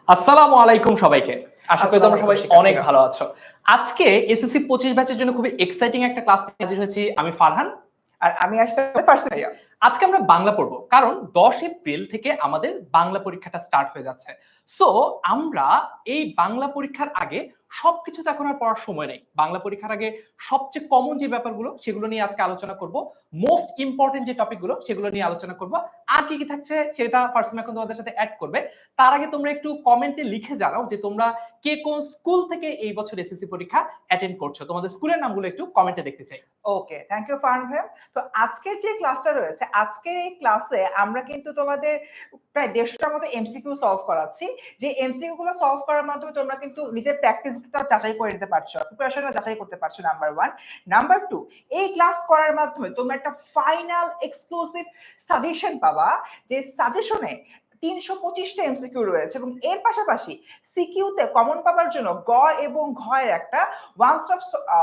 আসসালামু আলাইকুম সবাইকে। আশা করি তোমরা সবাই অনেক শিক্ষার্থীরা। ভালো আছো। আজকে এসএসসি 25 ব্যাচের জন্য খুবই এক্সাইটিং একটা ক্লাস নিয়ে হাজির হয়েছি। আমি ফারহান। আর আমি আসলে ফার্স্ট ভাইয়া। আজকে আমরা বাংলা পড়বো। কারণ 10 এপ্রিল থেকে আমাদের বাংলা পরীক্ষাটা স্টার্ট হয়ে যাচ্ছে। সো আমরা এই বাংলা পরীক্ষার আগে সবকিছু তো এখন আর পড়ার সময় নেই। বাংলা পরীক্ষার আগে সবচেয়ে কমন যে ব্যাপারগুলো সেগুলো নিয়ে আজকে আলোচনা করব। মোস্ট ইম্পর্টেন্ট যে টপিকগুলো সেগুলো নিয়ে আলোচনা করব। আর কি কি থাকছে সেটা ফার্স্ট এখন তোমাদের সাথে অ্যাড করবে। তার আগে তোমরা একটু কমেন্টে লিখে জানাও যে তোমরা কে কোন স্কুল থেকে এই বছর এসএসসি পরীক্ষা অ্যাটেন্ড করছো। তোমাদের স্কুলের নামগুলো একটু কমেন্টে দেখতে চাই। ওকে, থ্যাংক ইউ ফারহান ভাইয়া। তো আজকের যে ক্লাসটা রয়েছে, আজকের এই ক্লাসে আমরা কিন্তু তোমাদের প্রায় 150টার মতো এমসিকিউ সলভ করাচ্ছি। যে এমসিকিউ গুলো সলভ করার মাধ্যমে তোমরা কিন্তু নিজের প্র্যাকটিসটা যাচাই করে নিতে পারছো, প্রিপারেশনটা যাচাই করতে পারছো, নাম্বার 1। নাম্বার 2, এই ক্লাস করার মাধ্যমে তোমরা একটা ফাইনাল এক্সক্লুসিভ সাজেশন পাবা, যে সাজেশনে 325টা এমসিকিউ রয়েছে এবং এর পাশাপাশি সিকিউতে কমন পাবার জন্য গ এবং ঘ এর একটা ওয়ান স্টপ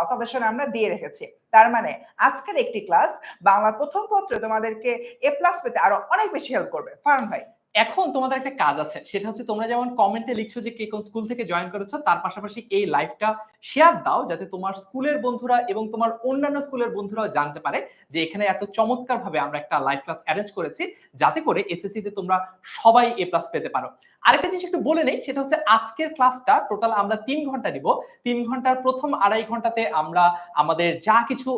সাজেশন আমরা দিয়ে রেখেছি। তার মানে আজকের একটি ক্লাস বাংলা প্রথম পত্রে তোমাদেরকে এ প্লাস পেতে আরো অনেক বেশি হেল্প করবে। ফারহান ভাই, এখন তোমাদের একটা কাজ আছে, সেটা হচ্ছে তোমরা যেমন কমেন্টে লিখছো যে কে কোন স্কুল থেকে জয়েন করেছো, তার পাশাপাশি এই লাইভটা শেয়ার দাও যাতে তোমার স্কুলের বন্ধুরা এবং তোমার অন্যান্য স্কুলের বন্ধুরাও জানতে পারে যে এখানে এত চমৎকার ভাবে আমরা একটা লাইভ ক্লাস অ্যারেঞ্জ করেছি, যাতে করে এসএসসি তে তোমরা সবাই এ প্লাস পেতে পারো। আরেকটা জিনিস একটু বলে নেই, সেটা হচ্ছে আজকের ক্লাসটা টোটাল আমরা 3 ঘন্টা নিব। 3 ঘন্টার প্রথম আড়াই ঘন্টাতে আমরা আমাদের যা কিছু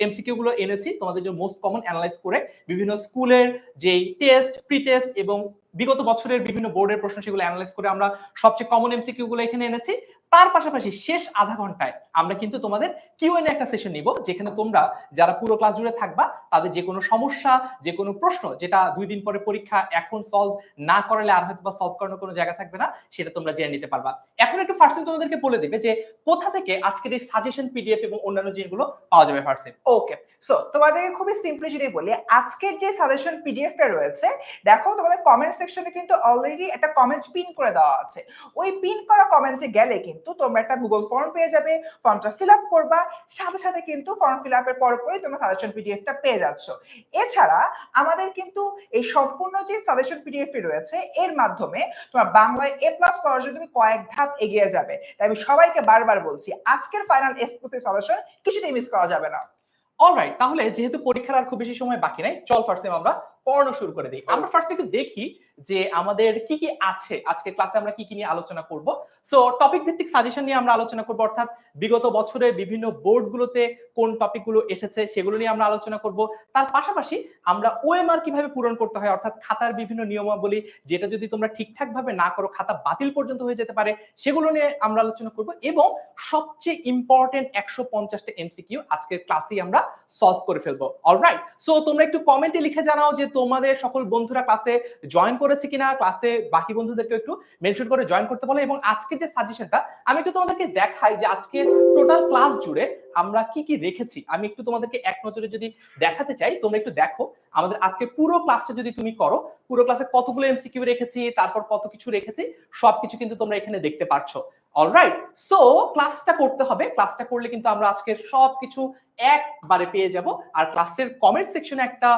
এমসিকিউ গুলো এনেছি তোমাদের জন্য মোস্ট কমন অ্যানালাইজ করে বিভিন্ন স্কুলের যে টেস্ট, প্রি টেস্ট এবং বিগত বছরের বিভিন্ন বোর্ডের প্রশ্ন সেগুলো অ্যানালাইজ করে আমরা সবচেয়ে কমন এমসিকিউ গুলো এখানে এনেছি। তার পাশাপাশি শেষ আধা ঘন্টায় আমরা কিন্তু তোমাদের কিউএনএ একটা সেশন নিব, যেখানে তোমরা যারা পুরো ক্লাস জুড়ে থাকবা তাদের যে কোনো সমস্যা, যে কোনো প্রশ্ন যেটা 2 দিন পরে পরীক্ষা এখন সলভ না করলে আর হয়তো বা সলভ করানোর কোনো জায়গা থাকবে না, সেটা তোমরা জেনে নিতে পারবা। এখন একটু ফার্স্টে তোমাদেরকে বলে দিবে যে কোথা থেকে আজকের এই সাজেশন পিডিএফ এবং অন্যান্য জিনিসগুলো পাওয়া যাবে ফার্স্টে। ওকে, সো তোমাদেরকে খুবই সিম্পলি যদি বলি, আজকের যে সাজেশন পিডিএফটা রয়েছে, দেখো তোমাদের কমেন্ট সেকশনে কিন্তু অলরেডি একটা কমেন্ট পিন করে দেওয়া আছে। ওই পিন করা কমেন্টে গেলে কিন্তু তোমরা একটা গুগল ফর্ম পেয়ে যাবে, ফর্মটা ফিল আপ করবা, সাথে সাথে কিন্তু ফর্ম ফিল আপের পরপরই তোমরা সাজেশন পিডিএফটা পেয়ে যাচ্ছ। এছাড়া আমাদের কিন্তু এই সম্পূর্ণ যে সাজেশন পিডিএফটি রয়েছে, এর মাধ্যমে তোমার বাংলায় এ প্লাস করার জন্য তুমি কয়েক ধাপ এগিয়ে যাবে। তাই আমি সবাইকে বারবার বলছি, আজকের ফাইনাল এক্সক্লুসিভ সাজেশন কিছুতেই মিস করা যাবে না। অলরাইট, তাহলে যেহেতু পরীক্ষার আর খুব বেশি সময় বাকি নাই, চল ফার্স্টে আমরা পড়ানো শুরু করে দিই। আমরা ফার্স্টে একটু দেখি যে আমাদের কি কি আছে, আজকে ক্লাসে আমরা কি কি নিয়ে আলোচনা করব। সো টপিক ভিত্তিক সাজেশন নিয়ে আমরা আলোচনা করব, অর্থাৎ বিগত বছরে বিভিন্ন বোর্ডগুলোতে কোন টপিকগুলো এসেছে সেগুলো নিয়ে আমরা আলোচনা করব। তার পাশাপাশি আমরা ওএমআর কিভাবে পূরণ করতে হয়, অর্থাৎ খাতার বিভিন্ন নিয়মাবলী, যেটা যদি তোমরা ঠিকঠাক ভাবে না করো খাতা বাতিল পর্যন্ত হয়ে যেতে পারে, সেগুলো নিয়ে আমরা আলোচনা করব। এবং সবচেয়ে ইম্পর্টেন্ট 150টা এমসিকিউ আজকের ক্লাসেই আমরা সলভ করে ফেলবো। অলরাইট, সো তোমরা একটু কমেন্টে লিখে জানাও যে তোমাদের সকল বন্ধুরা ক্লাসে জয়েন করেছে কিনা, ক্লাসে বাকি বন্ধুদেরকে একটু মেনশন করে জয়েন করতে বলো। এবং আজকে যে সাজেশনটা আমি একটু তোমাদেরকে দেখাই যে আজকে টোটাল ক্লাস জুড়ে আমরা কি কি রেখেছি, আমি একটু তোমাদেরকে এক নজরে যদি দেখাতে চাই, তোমরা একটু দেখো আমাদের আজকে পুরো ক্লাসটা যদি তুমি করো, পুরো ক্লাসে কতগুলো এমসিকিউ রেখেছি, তারপর কত কিছু রেখেছি, সবকিছু কিন্তু তোমরা এখানে দেখতে পাচ্ছ। অলরাইট, সো ক্লাসটা করতে হবে। ক্লাসটা করলে কিন্তু আমরা আজকের সবকিছু একবারে পেয়ে যাব। আর ক্লাসের কমেন্ট সেকশনে একটা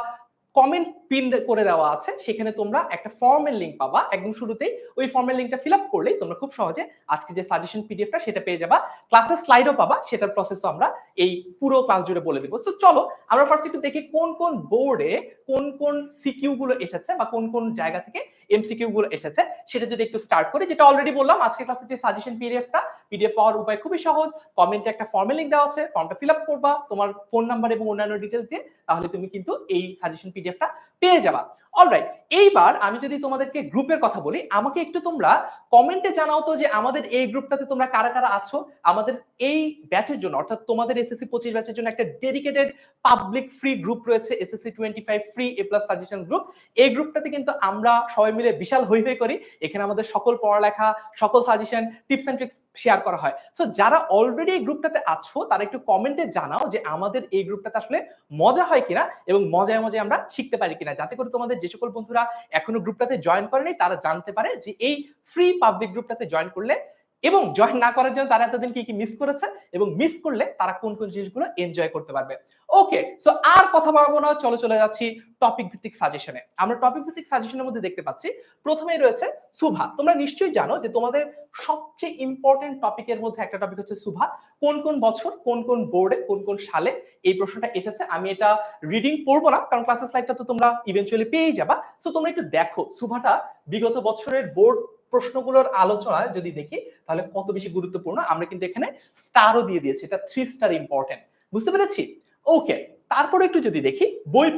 কমেন্ট পিন করে দেওয়া আছে, সেখানে তোমরা একটা ফর্মের লিংক পাবা একদম শুরুতেই। ওই ফর্মের লিংকটা ফিল আপ করলেই তোমরা খুব সহজে আজকে যে সাজেশন পিডিএফটা সেটা পেয়ে যাবা। ক্লাসের স্লাইডও পাবা, সেটার প্রসেসও আমরা এই পুরো ক্লাস জুড়ে বলে দেবো। তো চলো আমরা ফার্স্ট একটু দেখি কোন কোন বোর্ডে কোন কোন সিকিউ গুলো এসেছে বা কোন কোন জায়গা থেকে এমসিকিউ গুলো এসেছে, সেটা যদি একটু স্টার্ট করি। যেটা অলরেডি বললাম, আজকে ক্লাসে যে সাজেশন পিডিএফ পাওয়ার উপায় খুবই সহজ। কমেন্টে একটা ফর্মের লিংক দেওয়া আছে, ফর্মটা ফিল আপ করবা তোমার ফোন নাম্বার এবং অন্যান্য ডিটেইলস দিয়ে, তাহলে তুমি কিন্তু এই সাজেশন পিডিএফটা পেয়ে যাবা। অলরাইট, এইবার আমি যদি তোমাদেরকে গ্রুপের কথা বলি, আমাকে একটু তোমরা কমেন্টে জানাও তো যে আমাদের এই গ্রুপটাতে তোমরা কারা কারা আছো। আমাদের এই ব্যাচের জন্য, অর্থাৎ তোমাদের এসএসসি 25 ব্যাচের জন্য একটা ডেডিকেটেড পাবলিক ফ্রি গ্রুপ রয়েছে, SSC 25 free A plus suggestion group. এই গ্রুপটাতে কিন্তু আমরা সবাই মিলে বিশাল হই হই করি। এখানে আমাদের সকল পড়ালেখা, সকল suggestion, tips and tricks share করা হয়। সো যারা অলরেডি এই গ্রুপটাতে আছো তারা একটু কমেন্টে জানাও যে আমাদের এই গ্রুপটাতে আসলে মজা হয় কিনা এবং মজায় মজায় আমরা শিখতে পারি কিনা, যাতে করে তোমাদের যে সকল বন্ধুরা এখনো গ্রুপটাতে জয়েন করেনি তারা জানতে পারে যে এই ফ্রি পাবলিক গ্রুপটাতে জয়েন করলে এবং জয়েন না করার জন্য তারা এতদিন কি কি মিস করেছে এবং মিস করলে তারা কোন কোন জিনিসগুলো এনজয় করতে পারবে। ওকে, সো আর কথা বাড়াবো না, চলে যাচ্ছি টপিক ভিত্তিক সাজেশনে। আমরা টপিক ভিত্তিক সাজেশনের মধ্যে দেখতে পাচ্ছি প্রথমেই রয়েছে সুভা। তোমরা নিশ্চয়ই জানো যে তোমাদের সবচেয়ে ইম্পর্টেন্ট টপিকের মধ্যে একটা টপিক হচ্ছে সুভা। কোন কোন বছর, কোন কোন বোর্ডে, কোন কোন সালে এই প্রশ্নটা এসেছে। আমি এটা রিডিং পড়বো না, কারণ ক্লাসের স্লাইডটা তো তোমরা ইভেন্চুয়ালি পেয়েই যাবা। সো তোমরা একটু দেখো সুভাটা বিগত বছরের বোর্ড প্রশ্নগুলোর আলোচনা যদি দেখি তাহলে কত বেশি গুরুত্বপূর্ণ। আমরা কিন্তু এখানে স্টারও দিয়ে দিয়েছি, এটা 3 স্টার ইম্পর্টেন্ট। বুঝতে পেরেছি? ওকে, তারপরে একটু যদি দেখি বই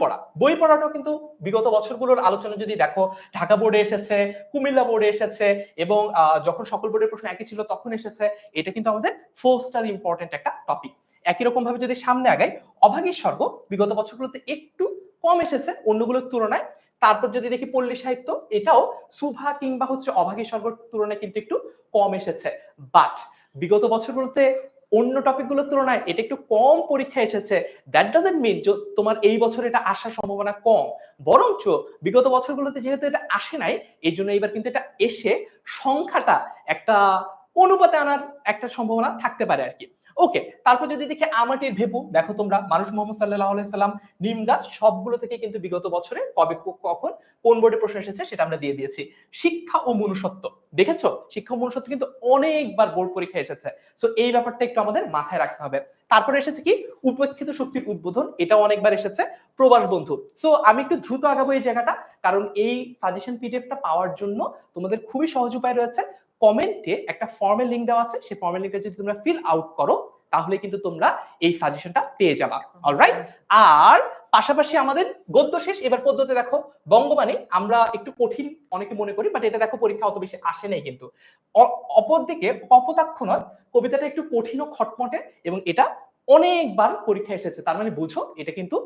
পড়াটাও কিন্তু বিগত বছরগুলোর আলোচনা যদি দেখো, ঢাকা বোর্ডে এসেছে, কুমিল্লা বোর্ডে এসেছে, এবং যখন সকল বোর্ডের প্রশ্ন একই ছিল তখন এসেছে। এটা কিন্তু আমাদের 4 স্টার ইম্পর্টেন্ট একটা টপিক। একই রকম ভাবে যদি সামনে আগাই, অভাগীর স্বর্গ বিগত বছরগুলোতে একটু কম এসেছে অন্যগুলোর তুলনায়। তারপর যদি দেখি পল্লী সাহিত্য, এটাও সুভা কিংবা হচ্ছে অভাগীর স্বর্গের তুলনায় কিন্তু একটু কম এসেছে। বাট বিগত বছরগুলোতে অন্য টপিকগুলোর তুলনায় এটা একটু কম পরীক্ষা এসেছে, দ্যাট ডাজন্ট মিন যে তোমার এই বছর এটা আসার সম্ভাবনা কম। বরঞ্চ বিগত বছরগুলোতে যেহেতু এটা আসে নাই, এই জন্য এবার কিন্তু এটা এসে সংখ্যাটা একটা অনুপাতে আনার একটা সম্ভাবনা থাকতে পারে আর কি। ওকে, তারপর যদি দেখি আমাটির ভেপু, দেখো তোমরা মানুষ মোহাম্মদ সাল্লাল্লাহু আলাইহি সাল্লাম, নিমগাছ, সবগুলো থেকে কিন্তু বিগত বছরে কবে কখন কোন বোর্ডে প্রশ্ন এসেছে সেটা আমরা দিয়ে দিয়েছি। শিক্ষা ও মনুষ্যত্ব, দেখেছো শিক্ষা ও মনুষ্যত্ব কিন্তু অনেকবার বোর্ড পরীক্ষা এসেছে। সো এই ব্যাপারটা একটু আমাদের মাথায় রাখতে হবে। তারপরে এসেছে কি উপেক্ষিত শক্তির উদ্বোধন, এটাও অনেকবার এসেছে। প্রবাস বন্ধু। সো আমি একটু দ্রুত আগাবো এই জায়গাটা, কারণ এই সাজেশন পিডিএফটা পাওয়ার জন্য তোমাদের খুবই সহজ উপায় রয়েছে। কমেন্টে একটা ফর্মের লিংক দেওয়া আছে, সেই ফর্মের লিংকটা যদি তোমরা ফিল আউট করো তাহলে কিন্তু তোমরা এই সাজেশনটা পেয়ে যাবা। অলরাইট, আর পাশাপাশি আমাদের গদ্য শেষ, এবার পদ্যতে দেখো বঙ্গবাণী আমরা একটু কঠিন অনেকে মনে করি, বাট এটা দেখো পরীক্ষা অত বেশি আসে নাই কিন্তু। অপরদিকে কপোতাক্ষ নয়, কবিতাটা একটু কঠিন ও খটমটে এবং এটা অনেকবার পরীক্ষা এসেছে, তার মানে বুঝো এটা কিন্তু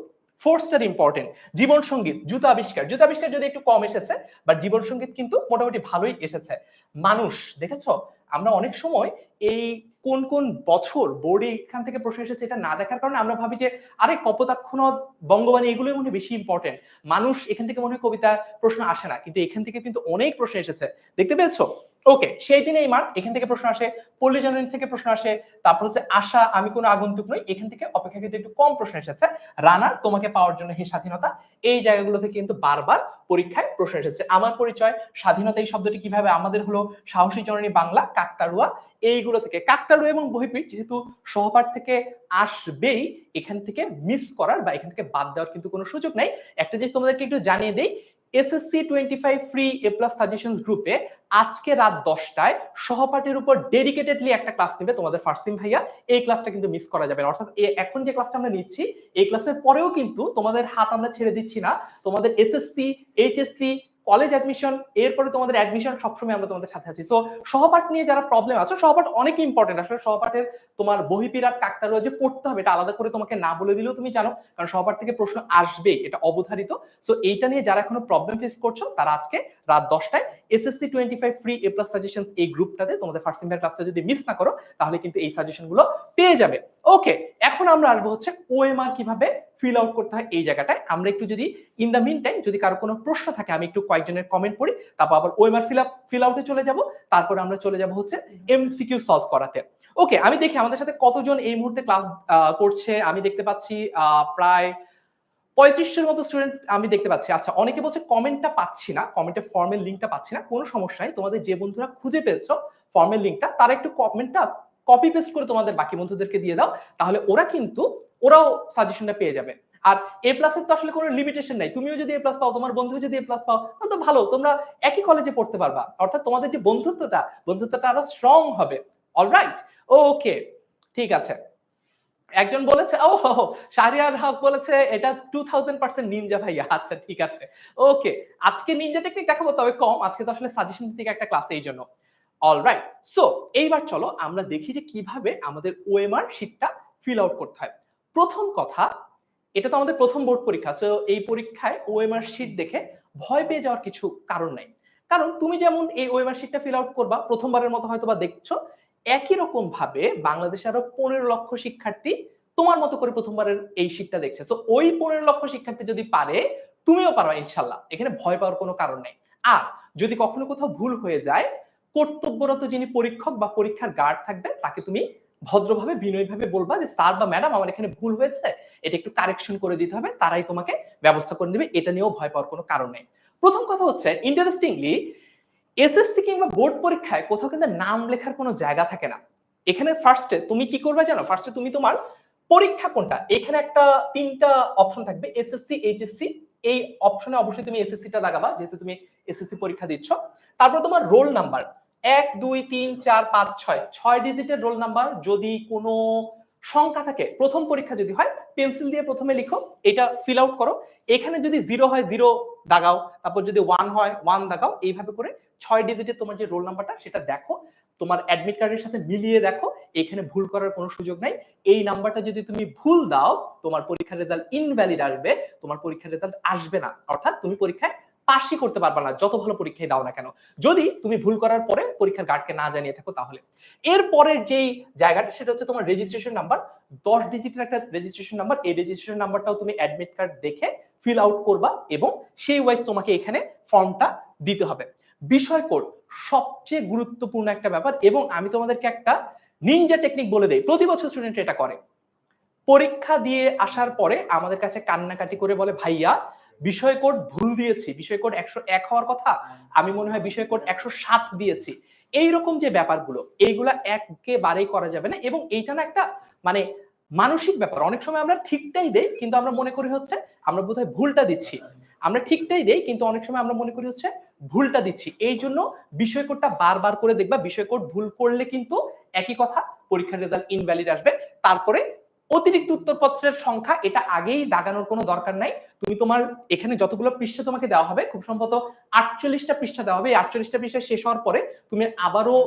4 স্টার ইম্পর্টেন্ট। জীবন সঙ্গীত, জুতা আবিষ্কার যদি একটু কম এসেছে, বাট জীবন সঙ্গীত কিন্তু মোটামুটি ভালোই এসেছে। মানুষ, দেখেছো আমরা অনেক সময় এই কোন কোন বছর বোর্ডে এখান থেকে প্রশ্ন এসেছে এটা না দেখার কারণে আমরা ভাবি যে আরে কপোতাক্ষ নদ, বঙ্গবাণী এগুলোই মনে হয় বেশি ইম্পর্টেন্ট, মানুষ এখান থেকে মনে হয় কবিতা প্রশ্ন আসে না, কিন্তু এখান থেকে কিন্তু অনেক প্রশ্ন এসেছে। দেখতে পেয়েছো? ওকে, সেই দিনে এই মার এখান থেকে প্রশ্ন আসে, পল্লী জননী থেকে প্রশ্ন আসে, তারপর হচ্ছে আশা আমি কোনো আগন্তুক নই, এখান থেকে অপেক্ষাকৃত একটু কম প্রশ্ন এসেছে। রানার তোমাকে পাওয়ার জন্য হে স্বাধীনতা, এই জায়গাগুলো থেকে কিন্তু বারবার পরীক্ষায় প্রশ্ন এসেছে। আমার পরিচয়, স্বাধীনতা এই শব্দটি কিভাবে আমাদের হলো, সাহসী জননী বাংলা, কাকতাড়ুয়া, এইগুলো থেকে। কাকতাড়ুয়া এবং বহির্পিঠ যেহেতু সহপাঠ থেকে আসবেই, এখান থেকে মিস করার বা এখান থেকে বাদ দেওয়ার কিন্তু কোনো সুযোগ নাই। একটা জিনিস তোমাদেরকে একটু জানিয়ে দেই, SSC 25 free A plus suggestions গ্রুপে আজকে রাত 10টায় সহপাঠের উপর ডেডিকেটেডলি একটা ক্লাস নেবে তোমাদের ফার্সিম ভাইয়া। এই ক্লাসটা কিন্তু মিস করা যাবে না। অর্থাৎ এখন যে ক্লাসটা আমরা নিচ্ছি এই ক্লাসের পরেও কিন্তু তোমাদের হাত আমরা ছেড়ে দিচ্ছি না। তোমাদের এসএসসি, এইচএসসি, কলেজ অ্যাডমিশন, এরপরে তোমাদের অ্যাডমিশন, সবসময় আমরা তোমাদের সাথে আছি। সো সহপাঠ নিয়ে যারা প্রবলেম আছে, সহপাঠ অনেক ইম্পর্টেন্ট। আসলে সহপাঠের তোমার বহিপিরাট কাকতাড়ুয়া যে পড়তে হবে এটা আলাদা করে তোমাকে না বলে দিলেও তুমি জানো, কারণ সহপাঠ থেকে প্রশ্ন আসবে, এটা অবধারিত। সো এইটা নিয়ে যারা এখনো প্রবলেম ফেস করছো তারা আজকে রাত 10টায় SSC 25 free A plus suggestions এই গ্রুপটাতে তোমাদের ফার্স্ট সেমিস্টার ক্লাসটা যদি মিস না করো তাহলে কিন্তু এই সাজেশন গুলো পেয়ে যাবে। ওকে, এখন আমরা আসবো হচ্ছে ওএমআর কিভাবে ফিল আউট করতে হয় এই জায়গাটায়। আমরা একটু যদি ইন দা মিন টাইম যদি কারো কোনো প্রশ্ন থাকে আমি একটু কয়েকজনের কমেন্ট পড়ি, তারপর আবার ওএমআর ফিল আউটে চলে যাব, তারপর আমরা চলে যাব হচ্ছে এমসিকিউ সলভ করাতে। ওকে, আমি দেখি আমাদের সাথে কতজন এই মুহূর্তে ক্লাস করছে। আমি দেখতে পাচ্ছি প্রায় 35টার মতো স্টুডেন্ট আমি দেখতে পাচ্ছি। আচ্ছা, অনেকে বলছে কমেন্টটা পাচ্ছি না, কমেন্টের ফর্মের লিংকটা পাচ্ছি না। কোনো সমস্যা নাই, তোমাদের যে বন্ধুরা খুঁজে পেয়েছো ফর্মের লিংকটা তারা একটু কমেন্টটা কপি পেস্ট করে তোমাদের বাকি বন্ধুদেরকে দিয়ে দাও, তাহলে ওরাও সাজেশনটা পেয়ে যাবে। আর এ প্লাসের তো আসলে কোনো লিমিটেশন নাই, তুমিও যদি এ প্লাস পাও, তোমার বন্ধু যদি এ প্লাস পাও, তাহলে তো ভালো, তোমরা একই কলেজে পড়তে পারবা। অর্থাৎ তোমাদের যে বন্ধুত্বটা আরো স্ট্রং হবে। অলরাইট, ওকে, ঠিক আছে। একজন বলেছে, ও শাহরিয়ার হক বলেছে এটা 2000% নিনজা ভাইয়া। আচ্ছা ঠিক আছে, ওকে, আজকে নিনজা টেকনিক দেখাবো, তবে কম, আজকে তো আসলে সাজেশন থেকে একটা ক্লাস, এই জন্য। অলরাইট, সো এইবার চলো আমরা দেখি যে কিভাবে আমাদের ওএমআর শীটটা ফিল আউট করতে হয়। প্রথম কথা, এটা তো আমাদের প্রথম বোর্ড পরীক্ষা, সো এই পরীক্ষায় ওএমআর শীট দেখে ভয় পেয়ে যাওয়ার কিছু কারণ নাই। কারণ তুমি যেমন এই ওএমআর শীটটা ফিল আউট করবা প্রথমবারের মতো হয়তো বা দেখছো, একই রকম ভাবে বাংলাদেশে আরো 15 লক্ষ শিক্ষার্থী তোমার মতো করে প্রথমবারের এই শীটটা দেখছে। সো ওই 15 লক্ষ শিক্ষার্থী যদি পারে, তুমিও পারবা ইনশাল্লাহ, এখানে ভয় পাওয়ার কোনো কারণ নেই। আর যদি কখনো কোথাও ভুল হয়ে যায়, কর্তব্যরত যিনি পরীক্ষক বা পরীক্ষার গার্ড থাকবে তাকে তুমি ভদ্রভাবে বিনয়ীভাবে বলবা যে স্যার বা ম্যাডাম আমার এখানে ভুল হয়েছে, এটা একটু কারেকশন করে দিতে হবে, তারাই তোমাকে ব্যবস্থা করে দিবে, এটা নিয়েও ভয় পাওয়ার কোনো কারণ নেই। প্রথম কথা হচ্ছে ইন্টারেস্টিংলি এসএসসি কিংবা বোর্ড পরীক্ষায় কোথাও কিন্তু নাম লেখার কোনো জায়গা থাকে না। এখানে ফার্স্টে তুমি কি করবে জানো, ফার্স্টে তুমি তোমার পরীক্ষা কোনটা, এখানে একটা 3টা অপশন থাকবে এসএসসি এইচএসসি, এই অপশনে অবশ্যই তুমি এসএসসিটা লাগাবা যেহেতু তুমি এসএসসি পরীক্ষা দিচ্ছ। তারপর তোমার রোল নাম্বার 1 2 3 4 5 6 ডিজিটের রোল নাম্বার, যদি কোনো সংখ্যা থাকে, প্রথম পরীক্ষা যদি হয় পেন্সিল দিয়ে প্রথমে লিখো, এটা ফিল আউট করো, এখানে যদি 0 হয় 0 দাগাও, তারপর যদি 1 হয় 1 দাগাও, এইভাবে করে 6 ডিজিটের তোমার যে রোল নাম্বারটা সেটা দেখো, তোমার অ্যাডমিট কার্ডের সাথে মিলিয়ে দেখো, এখানে ভুল করার কোনো সুযোগ নাই। এই নাম্বারটা যদি তুমি ভুল দাও তোমার পরীক্ষার রেজাল্ট ইনভ্যালিড আসবে, তোমার পরীক্ষার রেজাল্ট আসবে না, অর্থাৎ তুমি পরীক্ষায় পাসই করতে পারবে না যত ভালো পরীক্ষায় দাও না কেন, যদি তুমি ভুল করার পরে পরীক্ষার গার্ডকে না জানিয়ে থাকো তাহলে। এর পরের যেই জায়গাটা সেটা হচ্ছে তোমার রেজিস্ট্রেশন নাম্বার, 10 ডিজিটের একটা রেজিস্ট্রেশন নাম্বার, এই রেজিস্ট্রেশন নাম্বারটাও তুমি অ্যাডমিট কার্ড দেখে ফিল আউট করবা এবং সেই ওয়াইজ তোমাকে এখানে ফর্মটা দিতে হবে। বিষয় কোড সবচেয়ে গুরুত্বপূর্ণ একটা ব্যাপার, এবং আমি তোমাদেরকে একটা নিনজা টেকনিক বলে দেই, প্রতি বছর স্টুডেন্ট এটা করে, পরীক্ষা দিয়ে আসার পরে আমাদের কাছে কান্নাকাটি করে বলে ভাইয়া বিষয় কোড ভুল দিয়েছি, বিষয় কোড 101 হওয়ার কথা, আমি মনে হয় বিষয় কোড 107 দিয়েছি। এইরকম যে ব্যাপারগুলো এইগুলা একেবারেই করা যাবে না, এবং এইটা না একটা মানে মানসিক ব্যাপার, অনেক সময় আমরা ঠিকটাই দেই কিন্তু আমরা মনে করি হচ্ছে আমরা বোধহয় ভুলটা দিচ্ছি, আমরা ঠিকটাই দেই কিন্তু অনেক সময় আমরা মনে করি হচ্ছে ভুলটা দিচ্ছি। এই জন্য বিষয় কোডটা বারবার করে দেখবা, বিষয় কোড ভুল করলে কিন্তু একই কথা, পরীক্ষার রেজাল্ট ইনভ্যালিড আসবে। তারপরে অতিরিক্ত উত্তরপত্রের সংখ্যা এটা আগেই দাগানোর কোনো দরকার নাই, তুমি তোমার এখানে যতগুলো পৃষ্ঠা তোমাকে দেওয়া হবে, খুব সম্ভবত 48টা পৃষ্ঠা দেওয়া হবে, এই 48টা পৃষ্ঠা শেষ হওয়ার পরে তুমি আবারও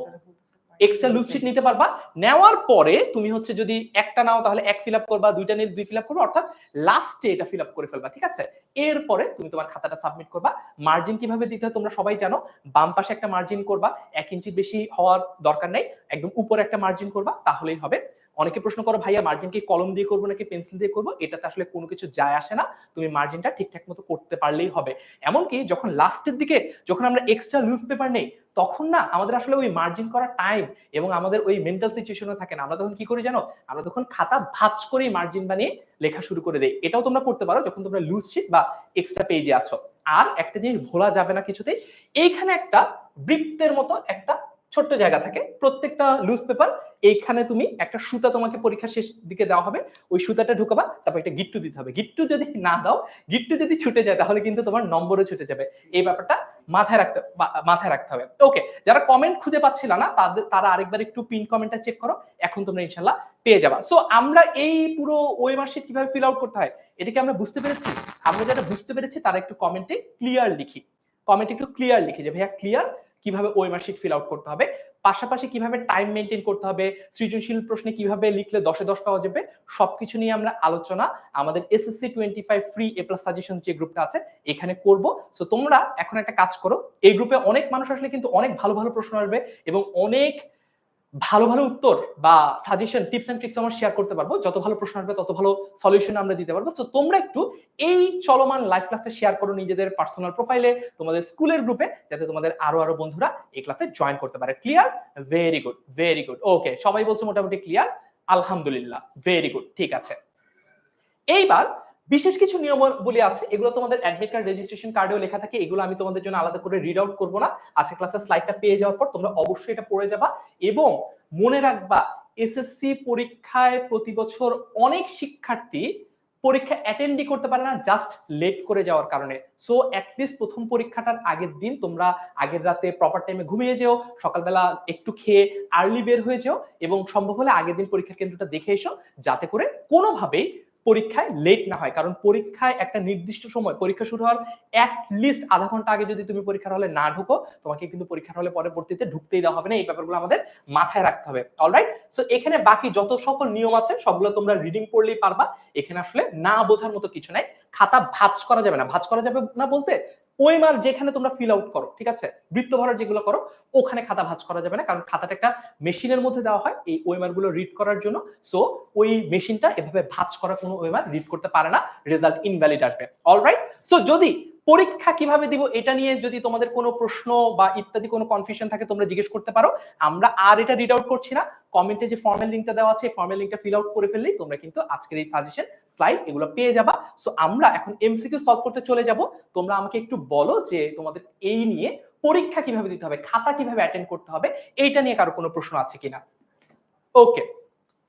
এক্সট্রা লুজ শিট নিতে পারবা, নেওয়ার পরে তুমি হচ্ছে যদি একটা নাও তাহলে এক ফিল আপ করবা, দুইটা নিলে দুই ফিল আপ করবা, অর্থাৎ লাস্টে এটা ফিল আপ করে ফেলবা, ঠিক আছে? এরপরে তুমি তোমার খাতাটা সাবমিট করবা। মার্জিন কিভাবে দিতে হয় তোমরা সবাই জানো, বাম পাশে একটা মার্জিন করবা, 1 ইঞ্চি বেশি হওয়ার দরকার নেই, একদম উপরে একটা মার্জিন করবা তাহলেই হবে। অনেকে প্রশ্ন করো ভাইয়া মার্জিন কি কলম দিয়ে করবো নাকি পেন্সিল দিয়ে করবো, এটাতে আসলে কোনো কিছু যায় আসে না, তুমি মার্জিনটা ঠিকঠাক মতো করতে পারলেই হবে। এমনকি যখন লাস্টের দিকে যখন আমরা এক্সট্রা লুজ পেপার নেই তখন না আমাদের আসলে ওই মার্জিন করার টাইম এবং আমাদের ওই মেন্টাল সিচুয়েশনও থাকে না, আমরা তখন কি করি জানো, আমরা তখন খাতা ভাঁজ করেই মার্জিন বানিয়ে লেখা শুরু করে দেই। এটাও তোমরা করতে পারো যখন তোমরা লুজ শিট বা এক্সট্রা পেজে আছো। আর একটা জিনিস ভোলা যাবে না কিছুতেই, এইখানে একটা বৃত্তের মতো একটা ছোট্ট জায়গা থাকে প্রত্যেকটা লুজ পেপার, এইখানে তুমি একটা সুতা তোমাকে পরীক্ষা শেষ দিকে দেওয়া হবে, ওই সুতাটা ঢুকাবা, তারপর একটা গিট্টু দিতে হবে, গিট্টু যদি না দাও, গিট্টু যদি ছুটে যায় তাহলে কিন্তু তোমার নম্বরও ছুটে যাবে, এই ব্যাপারটা মাথায় রাখতে হবে। ওকে, যারা কমেন্ট খুঁজে পাচ্ছিল না তারা আরেকবার একটু পিন কমেন্টটা চেক করো, এখন তোমরা ইনশাআল্লাহ পেয়ে যাবা। সো আমরা এই পুরো ওএমআর শিট কিভাবে ফিল আউট করতে হয় এটাকে আমরা বুঝতে পেরেছি, আমরা যারা বুঝতে পেরেছি তারা একটু কমেন্টে ক্লিয়ার লিখি, কমেন্টে একটু ক্লিয়ার লিখি যে ভাইয়া ক্লিয়ার কিভাবে ওএমআর শিট ফিল আউট করতে হবে, পাশাপাশি কিভাবে টাইম মেনটেন করতে হবে, সৃজনশীল প্রশ্নে কিভাবে লিখলে 10-এ 10 পাওয়া যাবে, সবকিছু নিয়ে আমরা আলোচনা আমাদের SSC 25 free A plus suggestion যে গ্রুপটা আছে এখানে করব। সো তোমরা এখন একটা কাজ করো, এই গ্রুপে অনেক মানুষ আসলে কিন্তু অনেক ভালো ভালো প্রশ্ন আসবে এবং অনেক ভালো ভালো উত্তর বা সাজেশন টিপস এন্ড ট্রিক্স আমরা শেয়ার করতে পারবো, যত ভালো প্রশ্ন আসবে তত ভালো সলিউশন আমরা দিতে পারবো। সো তোমরা একটু এই চলমান লাইভ ক্লাসটা শেয়ার করো নিজেদের পার্সোনাল প্রোফাইলে, তোমাদের স্কুলের গ্রুপে, যাতে তোমাদের আরো বন্ধুরা এই ক্লাসে জয়েন করতে পারে। Clear? Very good, very good. Okay, সবাই বলছে মোটামুটি ক্লিয়ার, আলহামদুলিল্লাহ, ভেরি গুড, ঠিক আছে। এইবার বিশেষ কিছু নিয়মাবলী আছে, এগুলো তোমাদের অ্যাডমিট কার্ড রেজিস্ট্রেশন কার্ডেও লেখা থাকে, এগুলো আমি তোমাদের জন্য আলাদা করে রিড আউট করবো না, আজকে ক্লাসের স্লাইডটা পেয়ে যাওয়ার পর তোমরা অবশ্যই এটা পড়ে যাবা এবং মনে রাখবা এসএসসি পরীক্ষায় প্রতি বছর অনেক শিক্ষার্থী পরীক্ষা অ্যাটেন্ডই করতে পারে না জাস্ট লেট করে যাওয়ার কারণে। সো অ্যাটলিস্ট প্রথম পরীক্ষাটার আগের দিন তোমরা আগের রাতে প্রপার টাইমে ঘুমিয়ে যেও, সকালবেলা একটু খেয়ে আর্লি বের হয়ে যেও এবং সম্ভব হলে আগের দিন পরীক্ষা কেন্দ্রটা দেখে এসো, যাতে করে কোনোভাবেই পরীক্ষায় লেট না হয়। কারণ পরীক্ষায় একটা নির্দিষ্ট সময়, পরীক্ষা শুরু হওয়ার অ্যাটলিস্ট আধা ঘন্টা আগে যদি তুমি পরীক্ষার হলে না ঢুকো, তোমাকে কিন্তু পরীক্ষার হলে পরবর্তীতে ঢুকতেই দেওয়া হবে না। এই ব্যাপারগুলো আমাদের মাথায় রাখতে হবে। অলরাইট, সো এখানে বাকি যত সকল নিয়ম আছে সবগুলো তোমরা রিডিং পড়লেই পারবা, এখানে আসলে না বোঝার মতো কিছু নাই। খাতা ভাঁজ করা যাবে না, ভাঁজ করা যাবে না বলতে ওএমআর যেখানে তোমরা ফিল আউট করো, ঠিক আছে, বৃত্ত ভরার যেগুলো করো ওখানে খাতা ভাঁজ করা যাবে না, কারণ খাতাটা একটা মেশিনের মধ্যে দেওয়া হয় এই ওএমআর গুলো রিড করার জন্য। সো ওই মেশিনটা এভাবে ভাঁজ করা কোনো ওএমআর রিড করতে পারে না, রেজাল্ট ইনভ্যালিড আসবে। অলরাইট, সো যদি পরীক্ষা কিভাবে দিব এটা নিয়ে যদি তোমাদের কোনো প্রশ্ন বা ইত্যাদি কোনো কনফিউশন থাকে তোমরা জিজ্ঞেস করতে পারো। আমরা আর এটা রিড আউট করছি না, কমেন্টে যে ফর্মের লিঙ্কটা দেওয়া আছে ফর্মের লিঙ্কটা ফিল আউট করে ফেললেই তোমরা কিন্তু আজকের এই সাজেশন স্লাইড এগুলো পেয়ে যাবা। সো আমরা এখন এমসিকিউ সলভ করতে চলে যাব। তোমরা আমাকে একটু বলো যে তোমাদের এই নিয়ে পরীক্ষা কিভাবে দিতে হবে, খাতা কিভাবে অ্যাটেন্ড করতে হবে, এইটা নিয়ে কারো কোনো প্রশ্ন আছে কিনা? ওকে,